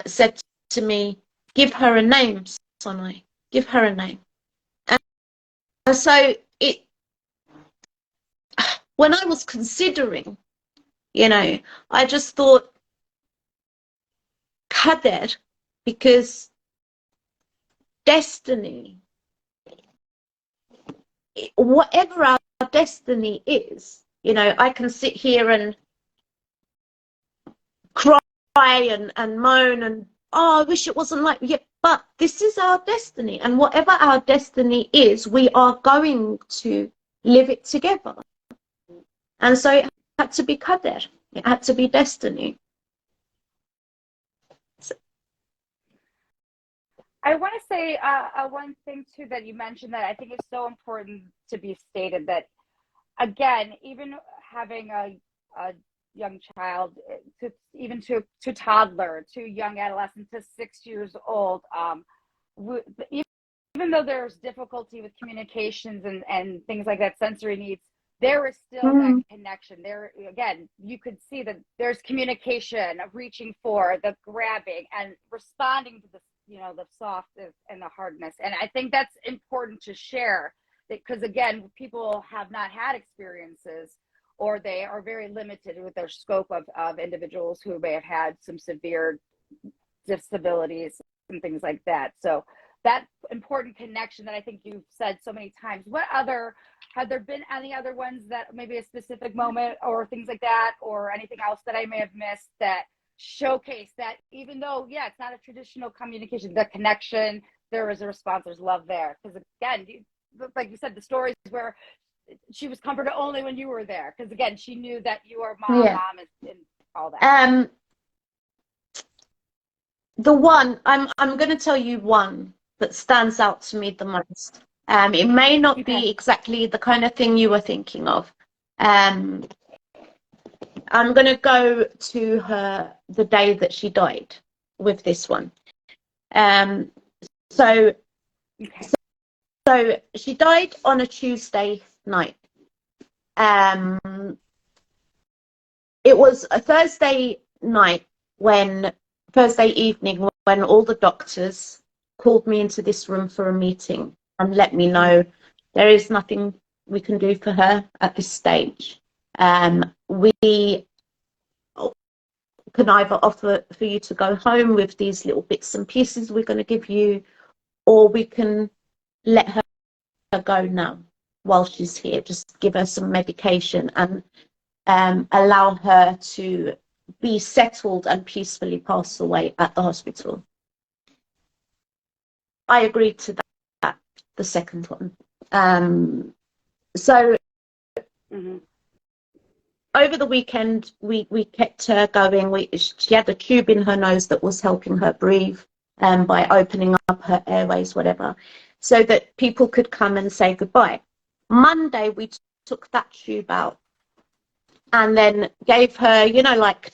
said to me, give her a name, Sonai, give her a name. And so when I was considering, I just thought Kader, because destiny, whatever our destiny is, I can sit here and cry and moan and, I wish it wasn't like, but this is our destiny, and whatever our destiny is, we are going to live it together. And so it had to be Kader, it had to be destiny. I want to say one thing too that you mentioned that I think is so important to be stated, that again, even having a young child, to toddler, to young adolescent, to 6 years old, even though there's difficulty with communications and things like that, sensory needs, there is still that connection. There, again, you could see that there's communication of reaching for, the grabbing and responding to you know, the soft and the hardness. And I think that's important to share, because again, people have not had experiences, or they are very limited with their scope of individuals who may have had some severe disabilities and things like that. So that important connection that I think you've said so many times. What other, have there been any other ones that maybe a specific moment or things like that, or anything else that I may have missed that showcase that, even though, yeah, it's not a traditional communication, the connection, there is a response, there's love there? Because again, like you said, the stories where she was comforted only when you were there, because again, she knew that you are mom, Yeah. mom, and all that. The one I'm going to tell you one that stands out to me the most. It may not be exactly the kind of thing you were thinking of. I'm going to go to the day that she died with this one. So she died on a Tuesday night. It was a Thursday evening when all the doctors called me into this room for a meeting and let me know there is nothing we can do for her at this stage. We can either offer for you to go home with these little bits and pieces we're going to give you, or we can let her go now while she's here. Just give her some medication and allow her to be settled and peacefully pass away at the hospital. I agreed to that, the second one. So over the weekend, we kept her going. She had a tube in her nose that was helping her breathe by opening up her airways, whatever, so that people could come and say goodbye. Monday, we took that tube out and then gave her, you know, like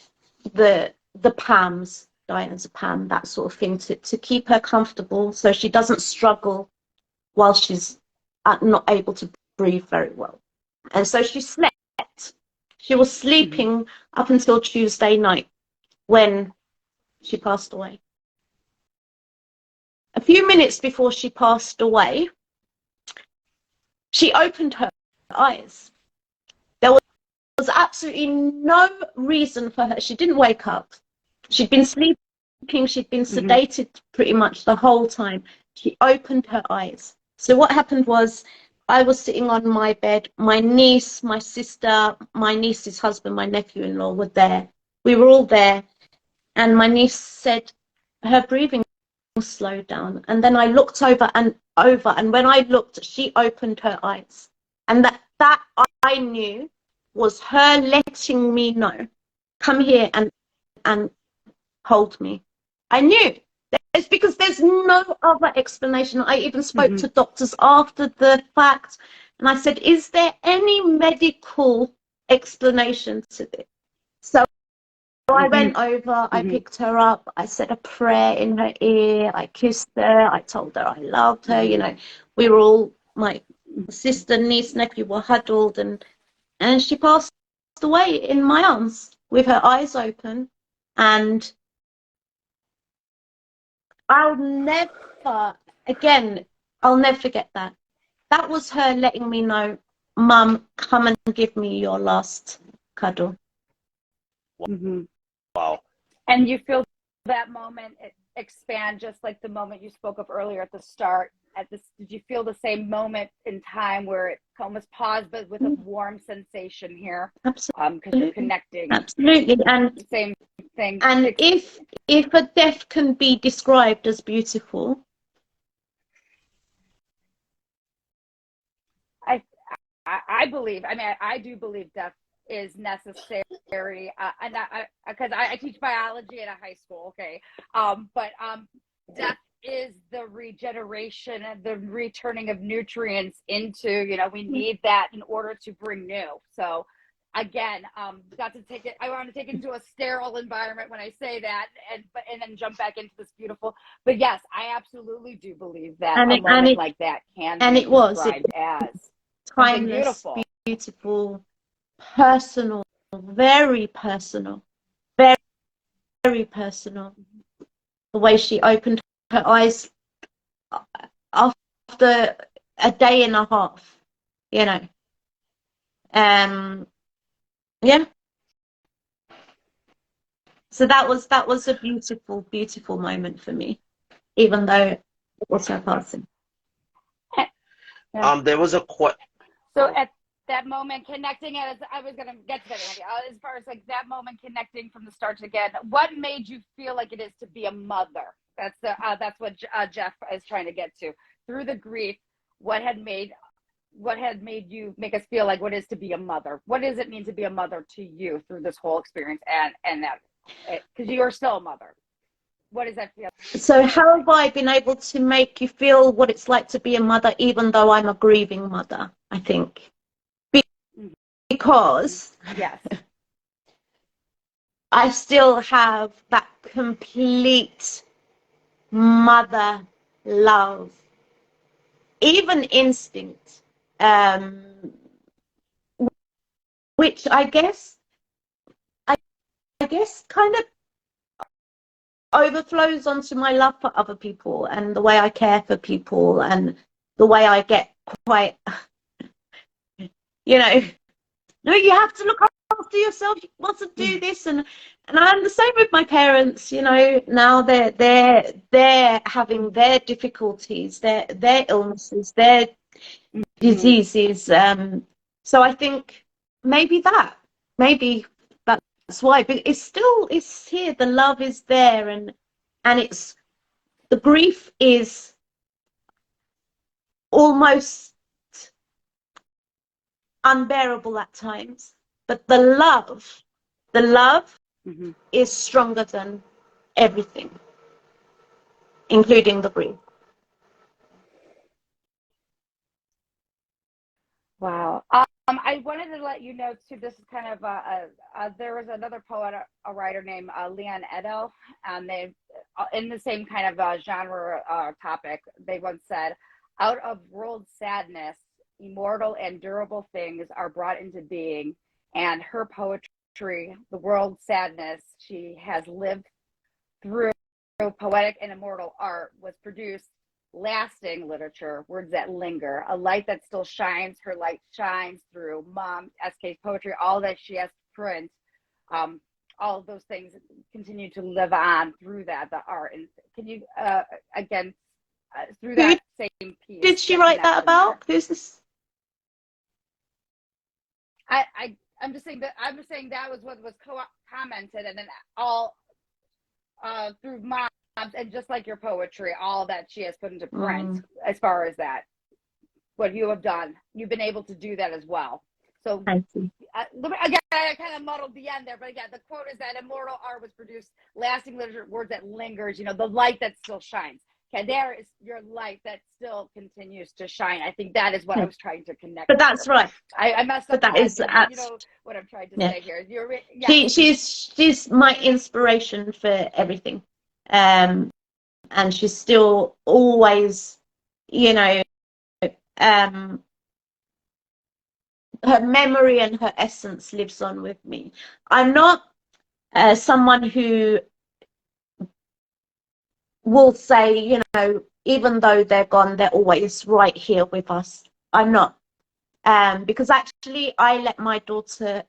the PAMs, diazepam, that sort of thing, to keep her comfortable so she doesn't struggle while she's not able to breathe very well. And so she slept. She was sleeping up until Tuesday night when she passed away. A few minutes before she passed away, she opened her eyes. There was absolutely no reason for her. She didn't wake up. She'd been sleeping. She'd been sedated pretty much the whole time. She opened her eyes. So what happened was, I was sitting on my bed. My niece, my sister, my niece's husband, my nephew-in-law were there. We were all there. And my niece said her breathing slowed down. And then I looked over, and when I looked, she opened her eyes. And that I knew was her letting me know, come here and hold me. I knew. It's because there's no other explanation. I even spoke to doctors after the fact, and I said, is there any medical explanation to this? So I went over, I picked her up, I said a prayer in her ear, I kissed her, I told her I loved her, you know. We were all, my sister, niece, nephew were huddled, and she passed away in my arms with her eyes open. And I'll never forget that. That was her letting me know, Mum, come and give me your last cuddle. Wow. And you feel that moment expand, just like the moment you spoke of earlier at the start. Did you feel the same moment in time where it almost paused, but with a warm sensation here? Absolutely. Because you're connecting. Absolutely. And same thing. And if a death can be described as beautiful, I believe. I mean, I do believe death is necessary, and because I teach biology at a high school. Okay, but death is the regeneration and the returning of nutrients into, you know, we need that in order to bring new. So again, not to take it, I want to take it into a sterile environment when I say that, and then jump back into this beautiful. But yes, I absolutely do believe that a moment like that can be described as timeless, beautiful, personal, very personal, very, very personal. The way she opened her eyes after a day and a half, you know. Yeah. So that was a beautiful, beautiful moment for me, even though it was her passing. Yeah. There was a So at that moment, connecting as I was gonna get to that as far as like that moment connecting from the start to the end, what made you feel like it is to be a mother? That's what Jeff is trying to get to. Through the grief, what had made you make us feel like what is to be a mother? What does it mean to be a mother to you through this whole experience and that because you're still a mother? What does that feel? So how have I been able to make you feel what it's like to be a mother, even though I'm a grieving mother, I think? Because yes, I still have that complete mother love, even instinct, which I guess kind of overflows onto my love for other people and the way I care for people and the way I get quite, you know, no, you have to look after yourself. You want to do this, and I'm the same with my parents. You know, now they're having their difficulties, their illnesses, their diseases. So I think maybe that's why. But it's here. The love is there, and it's the grief is almost unbearable at times, but the love is stronger than everything, including the grief. Wow. I wanted to let you know too. This is kind of there was another poet, a writer named Leon Edel, and they in the same kind of genre topic. They once said, "Out of world sadness, immortal and durable things are brought into being, and her poetry, the world sadness she has lived through poetic and immortal art, was produced." Lasting literature, words that linger, a light that still shines. Her light shines through Mom, SK's poetry, all that she has to print. All of those things continue to live on through that, the art. And can you, again, through that same piece? Did she write that about? Who's this? I'm just saying that was what was commented, and then all through Mom. And just like your poetry, all that she has put into print, as far as that, what you have done, you've been able to do that as well. So again, I kind of muddled the end there, but again, the quote is that immortal art was produced, lasting literature, words that lingers, you know, the light that still shines. Kader is your light that still continues to shine. I think that is what I was trying to connect. But that's right. I messed up. But that is, you know what I'm trying to say here. She's my inspiration for everything. And she's still always, you know, her memory and her essence lives on with me. I'm not someone who will say, you know, even though they're gone, they're always right here with us. I'm not. Because actually I let my daughter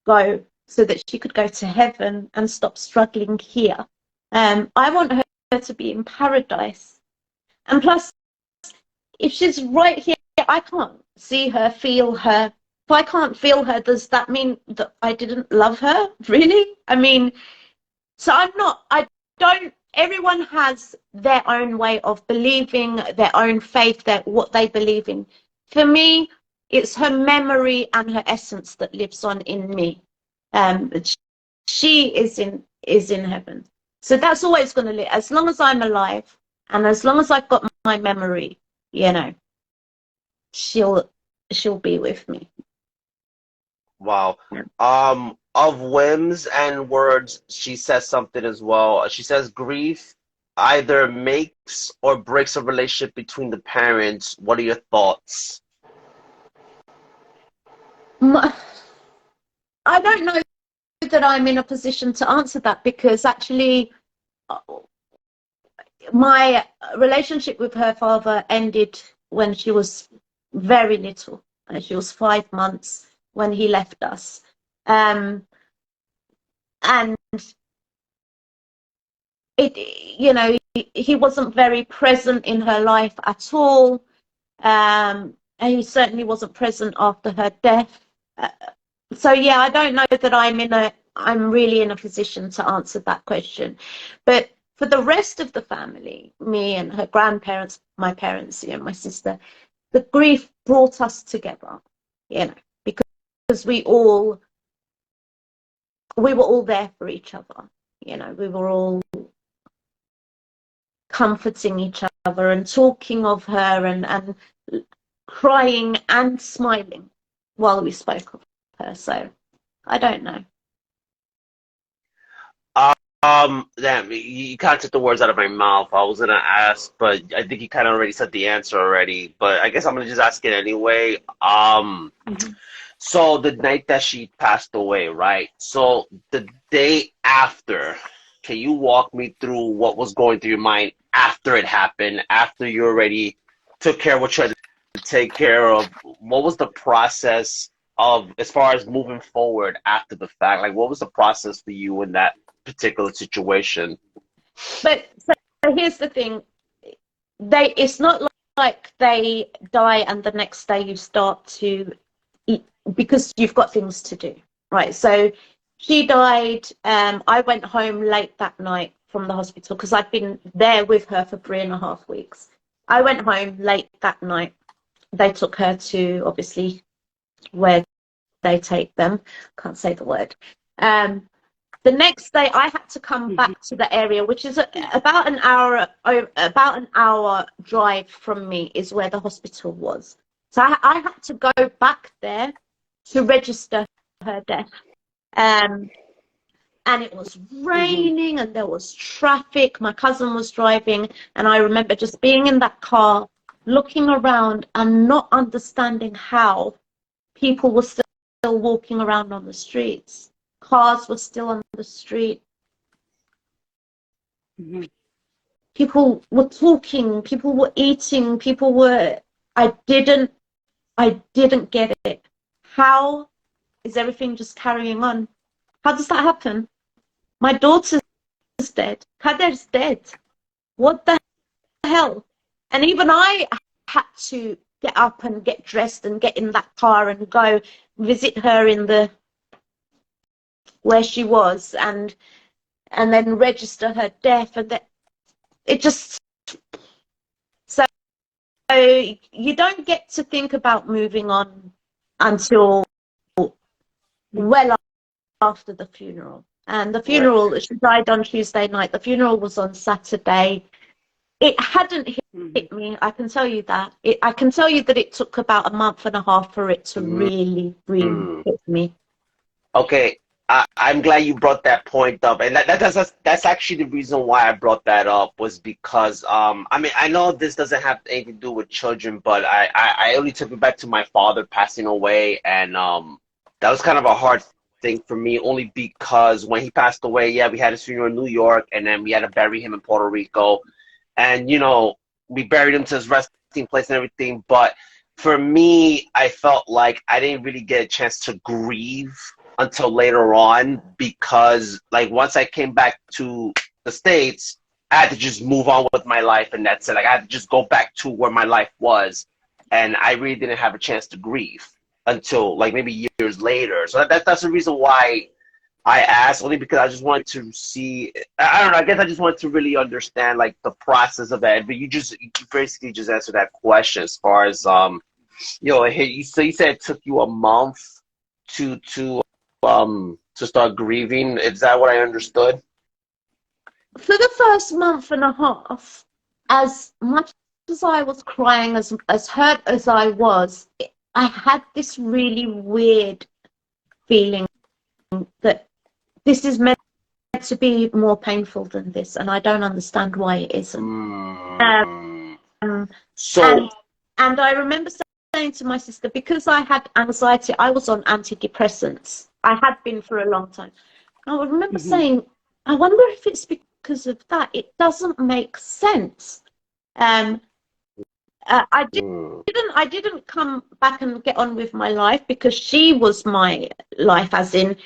go so that she could go to heaven and stop struggling here. I want her to be in paradise. And plus, if she's right here, I can't see her, feel her. If I can't feel her, does that mean that I didn't love her? Really? I mean, so I don't, everyone has their own way of believing, their own faith, what they believe in. For me, it's her memory and her essence that lives on in me. She is in heaven. So that's always going to live. As long as I'm alive and as long as I've got my memory, you know, she'll be with me. Wow. Of whims and words, she says something as well. She says grief either makes or breaks a relationship between the parents. What are your thoughts? I don't know that I'm in a position to answer that, because actually my relationship with her father ended when she was very little. She was 5 months when he left us. And it, you know, he wasn't very present in her life at all. And he certainly wasn't present after her death. So yeah, I don't know that I'm really in a position to answer that question. But for the rest of the family, me and her grandparents, my parents, my sister, the grief brought us together, because we were all there for each other. We were all comforting each other and talking of her and crying and smiling while we spoke of her. So I don't know. Damn, you kind of took the words out of my mouth. I was gonna ask, but I think you kind of already said the answer already. But I guess I'm gonna just ask it anyway. So the night that she passed away, right? So the day after, can you walk me through what was going through your mind after it happened, after you already took care of what you had to take care of? What was the process of, as far as moving forward after the fact? Like, what was the process for you in that particular situation? But so here's the thing. It's not like they die and the next day you start to eat, because you've got things to do, right? So she died. I went home late that night from the hospital because I'd been there with her for 3.5 weeks. I went home late that night. They took her to, obviously, where they take them. Can't say the word. The next day, I had to come back to the area, which is about an hour drive from me, is where the hospital was. So I had to go back there to register her death. And it was raining and there was traffic. My cousin was driving, and I remember just being in that car, looking around and not understanding how people were still walking around on the streets. Cars were still on the street. People were talking, people were eating, I didn't get it. How is everything just carrying on? How does that happen? My daughter's dead. Kader's dead. What the hell? And even I had to get up and get dressed and get in that car and go visit her in where she was, and then register her death, and that it just, so you don't get to think about moving on until well after the funeral. And the funeral, she died on Tuesday night. The funeral was on Saturday. It hadn't hit me, I can tell you that. I can tell you that it took about 1.5 months for it to really hit me. Okay. I'm glad you brought that point up, and that's actually the reason why I brought that up, was because I mean, I know this doesn't have anything to do with children, but I only took it back to my father passing away, and that was kind of a hard thing for me, only because when he passed away, yeah, we had his funeral in New York, and then we had to bury him in Puerto Rico, and we buried him to his resting place and everything, but for me, I felt like I didn't really get a chance to grieve until later on, because like once I came back to the States, I had to just move on with my life, and that's it. Like I had to just go back to where my life was, and I really didn't have a chance to grieve until like maybe years later. So that's the reason why I asked, only because I just wanted to see. I don't know. I guess I just wanted to really understand like the process of that. But you basically just answered that question as far as so you said it took you a month to start grieving. Is that what I understood? For the first 1.5 months, as much as I was crying, as hurt as I was, I had this really weird feeling that this is meant to be more painful than this, and I don't understand why it isn't. So, and I remember saying to my sister, because I had anxiety, I was on antidepressants. I had been for a long time. I remember saying, I wonder if it's because of that. It doesn't make sense. I didn't come back and get on with my life because she was my life, as in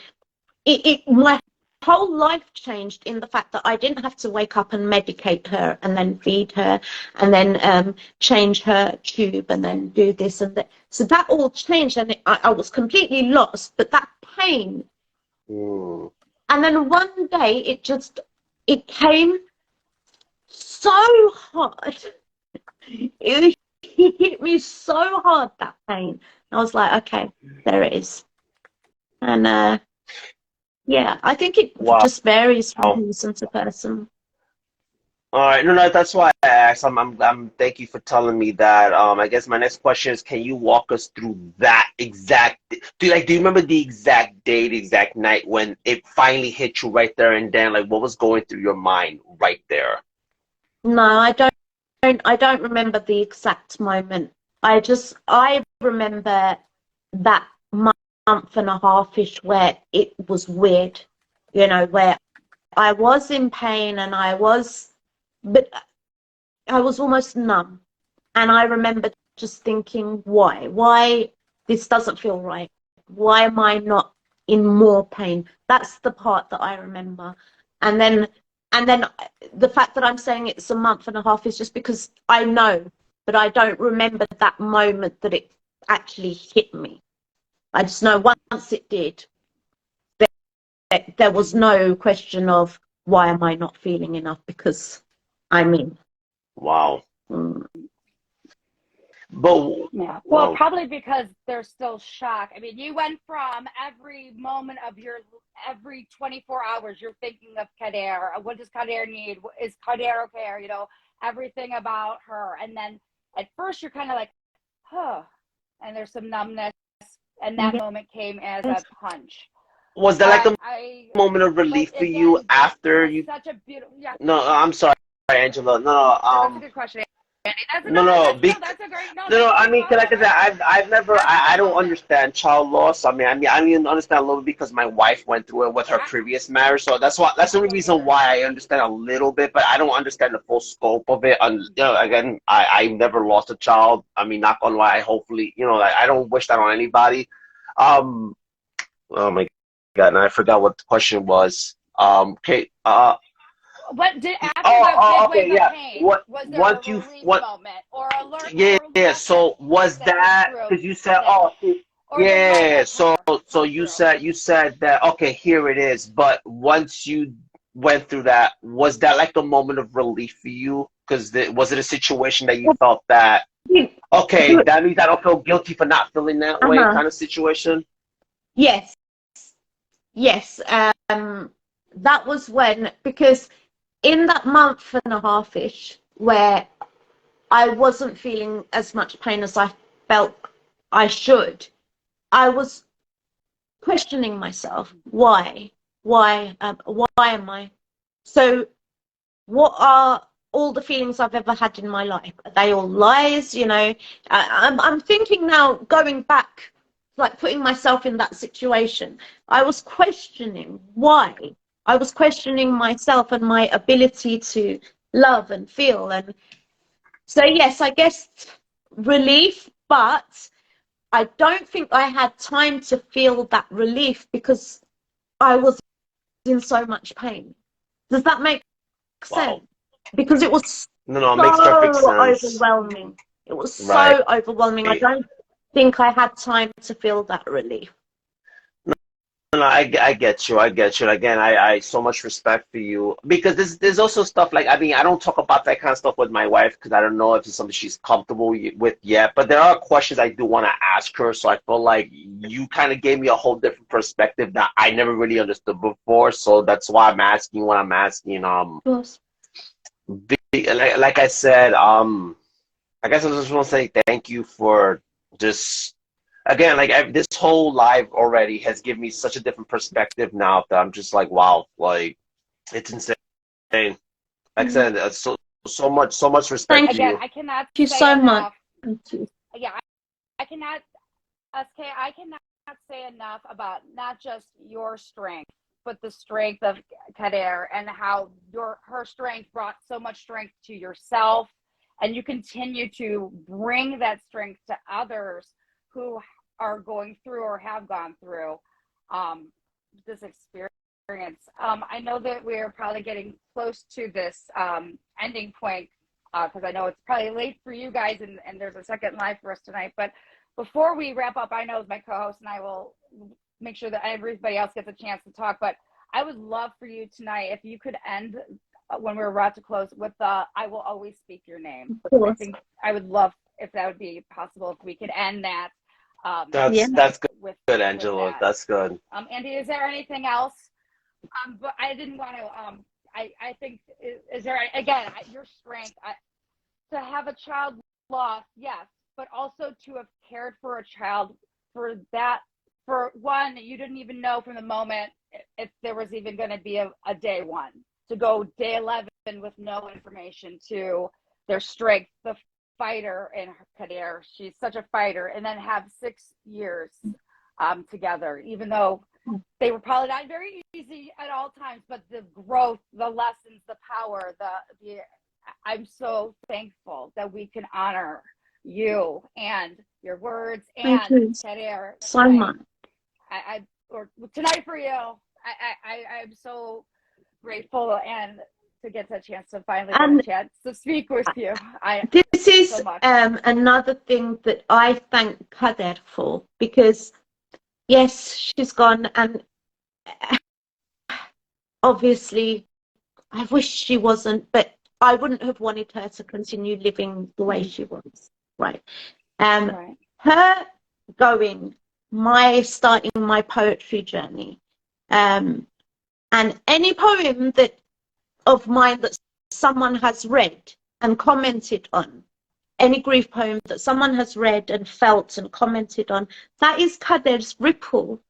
my whole life changed in the fact that I didn't have to wake up and medicate her and then feed her and then change her tube and then do this and that. So that all changed, and I was completely lost. But that pain, and then one day it came so hard. It hit me so hard, that pain. I was like, okay, there it is. And yeah, I think it just varies from person to person. All right, no, that's why I asked. Thank you for telling me that. I guess my next question is, can you walk us through that exact? Do you remember the exact day, the exact night when it finally hit you right there and then? Like, what was going through your mind right there? No, I don't remember the exact moment. I remember that month and a half-ish where it was weird, where I was in pain and but I was almost numb. And I remember just thinking, why this doesn't feel right? Why am I not in more pain? That's the part that I remember. And then the fact that I'm saying it's a month and a half is just because I know, but I don't remember that moment that it actually hit me. I just know once it did, there was no question of why am I not feeling enough, because I'm in. Wow. Mm. But yeah, well, probably because there's still shock. I mean, you went from every moment of every 24 hours, you're thinking of Kader. What does Kader need? Is Kader okay? Or, everything about her. And then at first you're kind of like, huh, and there's some numbness. And that moment came as a punch. Was that like a moment of relief for you after you? Such a beautiful. Yeah. No, I'm sorry, Angela. No, that's a good question. That's a great I mean, like I said, I've never, I don't understand child loss. I mean, I understand a little bit because my wife went through it with her previous marriage, so that's the only reason why I understand a little bit, but I don't understand the full scope of it. And again, I never lost a child. I mean, not gonna lie, hopefully, I don't wish that on anybody. Oh my God, and I forgot what the question was. Okay. What did after the big wave of pain? What was there a relief moment or alert? Yeah. So was that because you said, So you said that, okay, here it is. But once you went through that, was that like a moment of relief for you? Because was it a situation that you felt that, okay, that means I don't feel guilty for not feeling that way, kind of situation? Yes. That was when, because in that month and a half-ish where I wasn't feeling as much pain as I felt I should, I was questioning myself. Why am I? So what are all the feelings I've ever had in my life? Are they all lies? I'm thinking now, going back, like putting myself in that situation. I was questioning why. I was questioning myself and my ability to love and feel. And so, yes, I guess relief, but I don't think I had time to feel that relief because I was in so much pain. Does that make sense? Because it was it makes perfect sense. Overwhelming. It was so overwhelming. I don't think I had time to feel that relief. No, I get you. And again, I so much respect for you, because there's also stuff like, I mean, I don't talk about that kind of stuff with my wife because I don't know if it's something she's comfortable with yet. But there are questions I do want to ask her. So I feel like you kind of gave me a whole different perspective that I never really understood before. So that's why I'm asking what I'm asking. Like I said, I guess I just want to say thank you for just. Again, like this whole live already has given me such a different perspective now that I'm just like, wow, like it's insane. Like I said, so much respect to you. Again, I cannot Thank you say so enough. much. Yeah, I cannot, SK, I cannot say enough about not just your strength, but the strength of Kader and how her strength brought so much strength to yourself, and you continue to bring that strength to others who are going through or have gone through this experience. I know that we're probably getting close to this ending point because I know it's probably late for you guys, and there's a second live for us tonight. But before we wrap up, I know as my co-host and I will make sure that everybody else gets a chance to talk, but I would love for you tonight if you could end when we're about to close with I will always speak your name. I think I would love if that would be possible, if we could end that. That's good, Angela. That's good. Andy, is there anything else? But I didn't want to. I think is there again your strength to have a child lost, yes, but also to have cared for a child for one, you didn't even know from the moment if there was even going to be a day one, to go day 11 with no information, to their strength, the fighter in Kader, she's such a fighter, and then have 6 years together, even though they were probably not very easy at all times, but the growth, the lessons, the power, the I'm so thankful that we can honor you and your words and Kader so much. Or tonight for you. I'm so grateful and to get the chance to finally get a chance to speak with you. This is so another thing that I thank Kader for, because yes, she's gone, and obviously I wish she wasn't, but I wouldn't have wanted her to continue living the way she was. Right. Her going, starting my poetry journey, and any poem of mine that someone has read and commented on, any grief poem that someone has read and felt and commented on, that is Kader's ripple.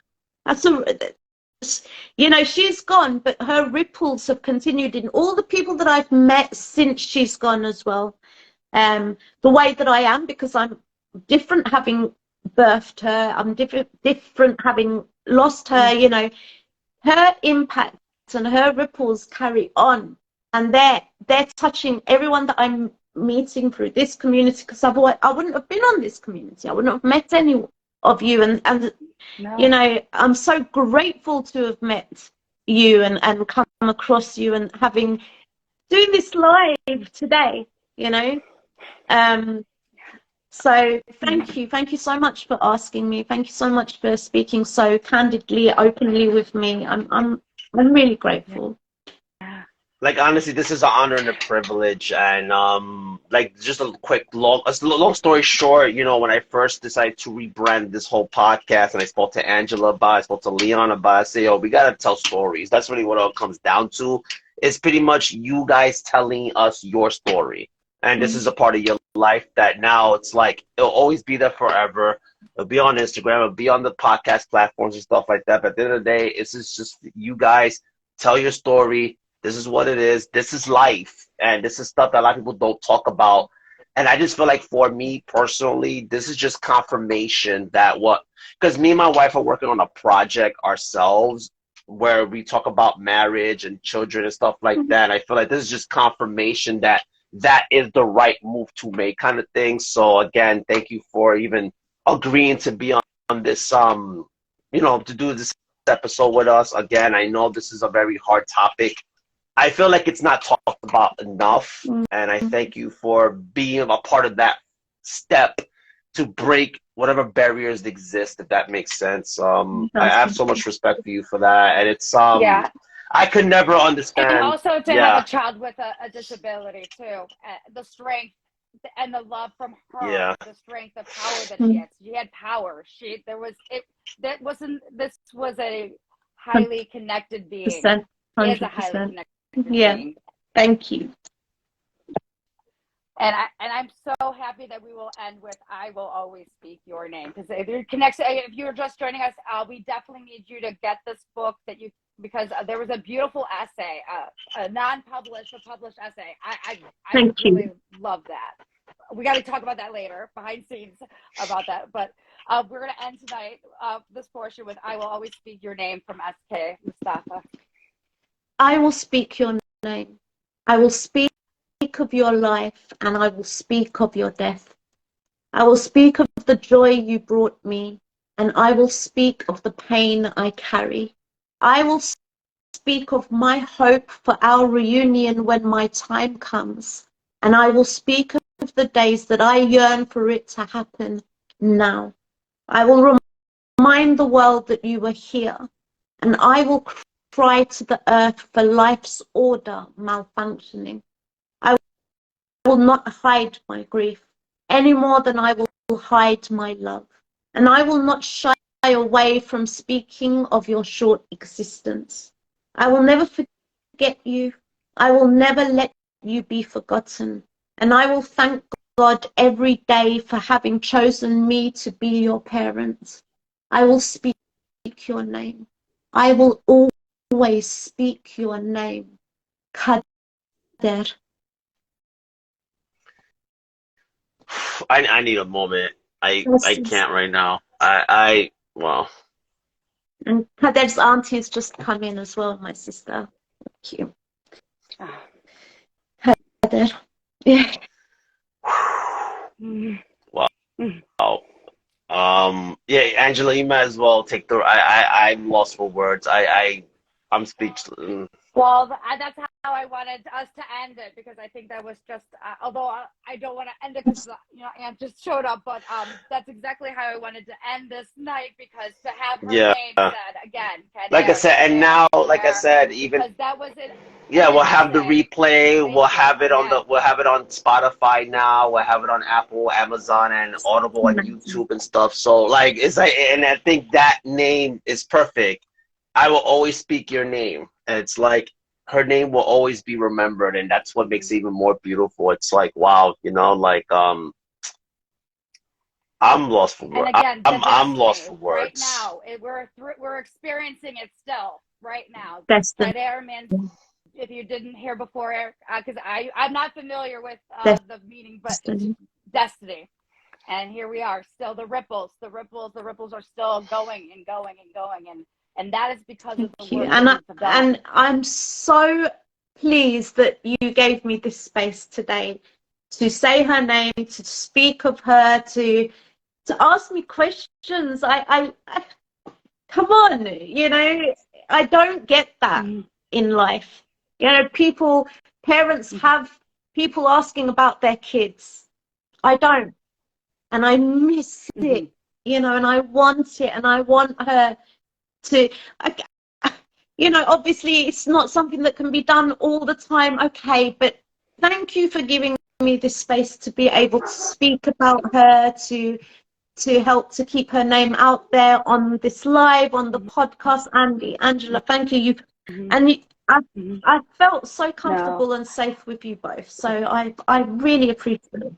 She's gone, but her ripples have continued in all the people that I've met since she's gone as well. The way that I am, because I'm different having birthed her, I'm different having lost her, her impact and her ripples carry on, and they're touching everyone that I'm meeting through this community, because I wouldn't have been on this community. I wouldn't have met any of you, and no. I'm so grateful to have met you and come across you and doing this live today, so thank you so much for asking me. Thank you so much for speaking so candidly, openly with me. I'm really grateful. Like, honestly, this is an honor and a privilege. And like, just a long story short, when I first decided to rebrand this whole podcast, and I spoke to Angela about it, I spoke to Leon about it, I say, we gotta tell stories. That's really what it all comes down to. It's pretty much you guys telling us your story. And this is a part of your life that now it's like, it'll always be there forever. It'll be on Instagram, it'll be on the podcast platforms and stuff like that. But at the end of the day, this is just you guys tell your story. This is what it is. This is life. And this is stuff that a lot of people don't talk about. And I just feel like for me personally, this is just confirmation that because me and my wife are working on a project ourselves where we talk about marriage and children and stuff like that. And I feel like this is just confirmation that is the right move to make, kind of thing. So again, thank you for even agreeing to be on this, to do this episode with us. Again, I know this is a very hard topic. I feel like it's not talked about enough, and I thank you for being a part of that step to break whatever barriers exist, if that makes sense. I have so much respect for you for that, and it's I could never understand. And also to have a child with a disability too, the strength and the love from her, the strength, the power that she had. She had power. This was a highly connected being. 100%. He is a highly connected being. Thank you. And I'm so happy that we will end with "I will always speak your name," because if you're just joining us, we definitely need you to get this book because there was a beautiful essay, a non-published, a published essay. I really love that. we got to talk about that later, behind scenes about that. But we're going to end tonight, this portion with "I Will Always Speak Your Name" from SK Mustafa. I will speak your name. I will speak of your life, and I will speak of your death. I will speak of the joy you brought me, and I will speak of the pain I carry. I will speak of my hope for our reunion when my time comes, and I will speak of the days that I yearn for it to happen now. I will remind the world that you were here, and I will cry to the earth for life's order malfunctioning. I will not hide my grief any more than I will hide my love, and I will not shy away from speaking of your short existence. I will never forget you. I will never let you be forgotten, and I will thank God every day for having chosen me to be your parent. I will speak your name. I will always speak your name. Kader. I need a moment. I can't right now. Well. And Kader's auntie's just come in as well, my sister. Thank you. Kader. Yeah. Wow. Yeah, Angela, you might as well take the. I'm lost for words. I'm speechless. Well, that's how I wanted us to end it, because I think that was just, although I don't want to end it because, Aunt just showed up, but that's exactly how I wanted to end this night, because to have her Yeah. name said again, Like I said, and now, like I said, even because that was it. yeah, we'll have the say, replay. We'll have it on again. we'll have it on Spotify now. We'll have it on Apple, Amazon, and Audible, and YouTube and stuff. So like it's like, and I think that name is perfect. I will always speak your name. And it's like her name will always be remembered, and that's what makes it even more beautiful. It's like wow, like I'm lost for words. And again, I'm lost for words. Right now, we're experiencing it still right now. Destiny. Kader means, if you didn't hear before, because I'm not familiar with the meaning, but destiny. And here we are, still the ripples are still going and going and going, and that is because of the work that you've done. And I'm so pleased that you gave me this space today to say her name, to speak of her, to ask me questions. I come on, I don't get that in life. Parents have people asking about their kids. I don't. And I miss it, and I want it, and I want her to, obviously it's not something that can be done all the time, okay, but thank you for giving me this space to be able to speak about her, to help to keep her name out there on this live, on the podcast. Angela, thank you. I felt so comfortable and safe with you both, so I really appreciate it.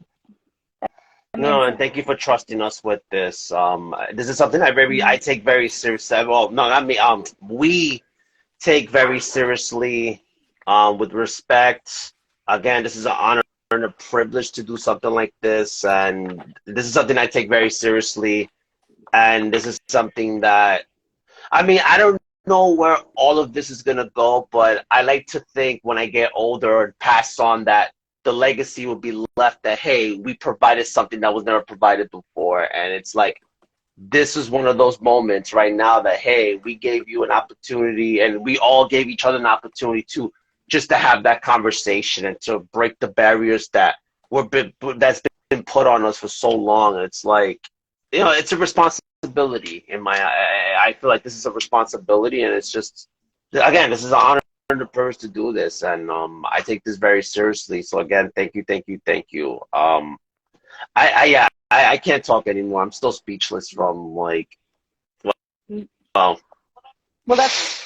No, and thank you for trusting us with this. This is something I take very seriously. Well, no, not me. We take very seriously, with respect. Again, this is an honor and a privilege to do something like this, and this is something I take very seriously. And this is something that, I don't know where all of this is gonna go, but I like to think when I get older and pass on that the legacy will be left that, hey, we provided something that was never provided before. And it's like, this is one of those moments right now that, hey, we gave you an opportunity, and we all gave each other an opportunity to just to have that conversation and to break the barriers that's been put on us for so long. It's like, it's a responsibility I feel like this is a responsibility, and it's just, again, this is an honor and a privilege to do this, and I take this very seriously. So again, thank you. I can't talk anymore. I'm still speechless from Well, that's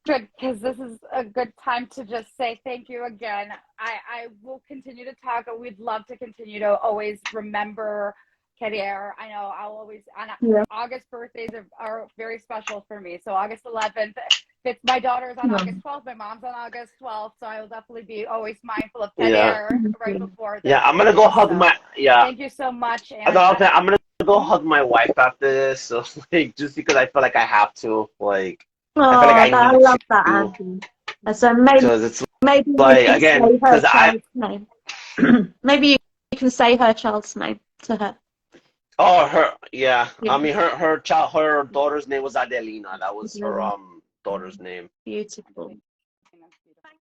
good, because this is a good time to just say thank you again. I will continue to talk. We'd love to continue to always remember Kader. I know I'll always, August birthdays are very special for me. So August 11th, fits. My daughter's on Yeah. August 12th. My mom's on August 12th. So I will definitely be always mindful of Yeah. Kader right before this. Yeah, I'm gonna go hug my Thank you so much. And I'm gonna go hug my wife after this. So like just because I feel like I have to, like I feel like I I need love that, to, Andy. So maybe because it's you like can again, say her because I child's name. Maybe you can say her child's name to her. oh her yeah. Yeah. I mean her daughter's name was Adelina. That was her daughter's name. Beautiful.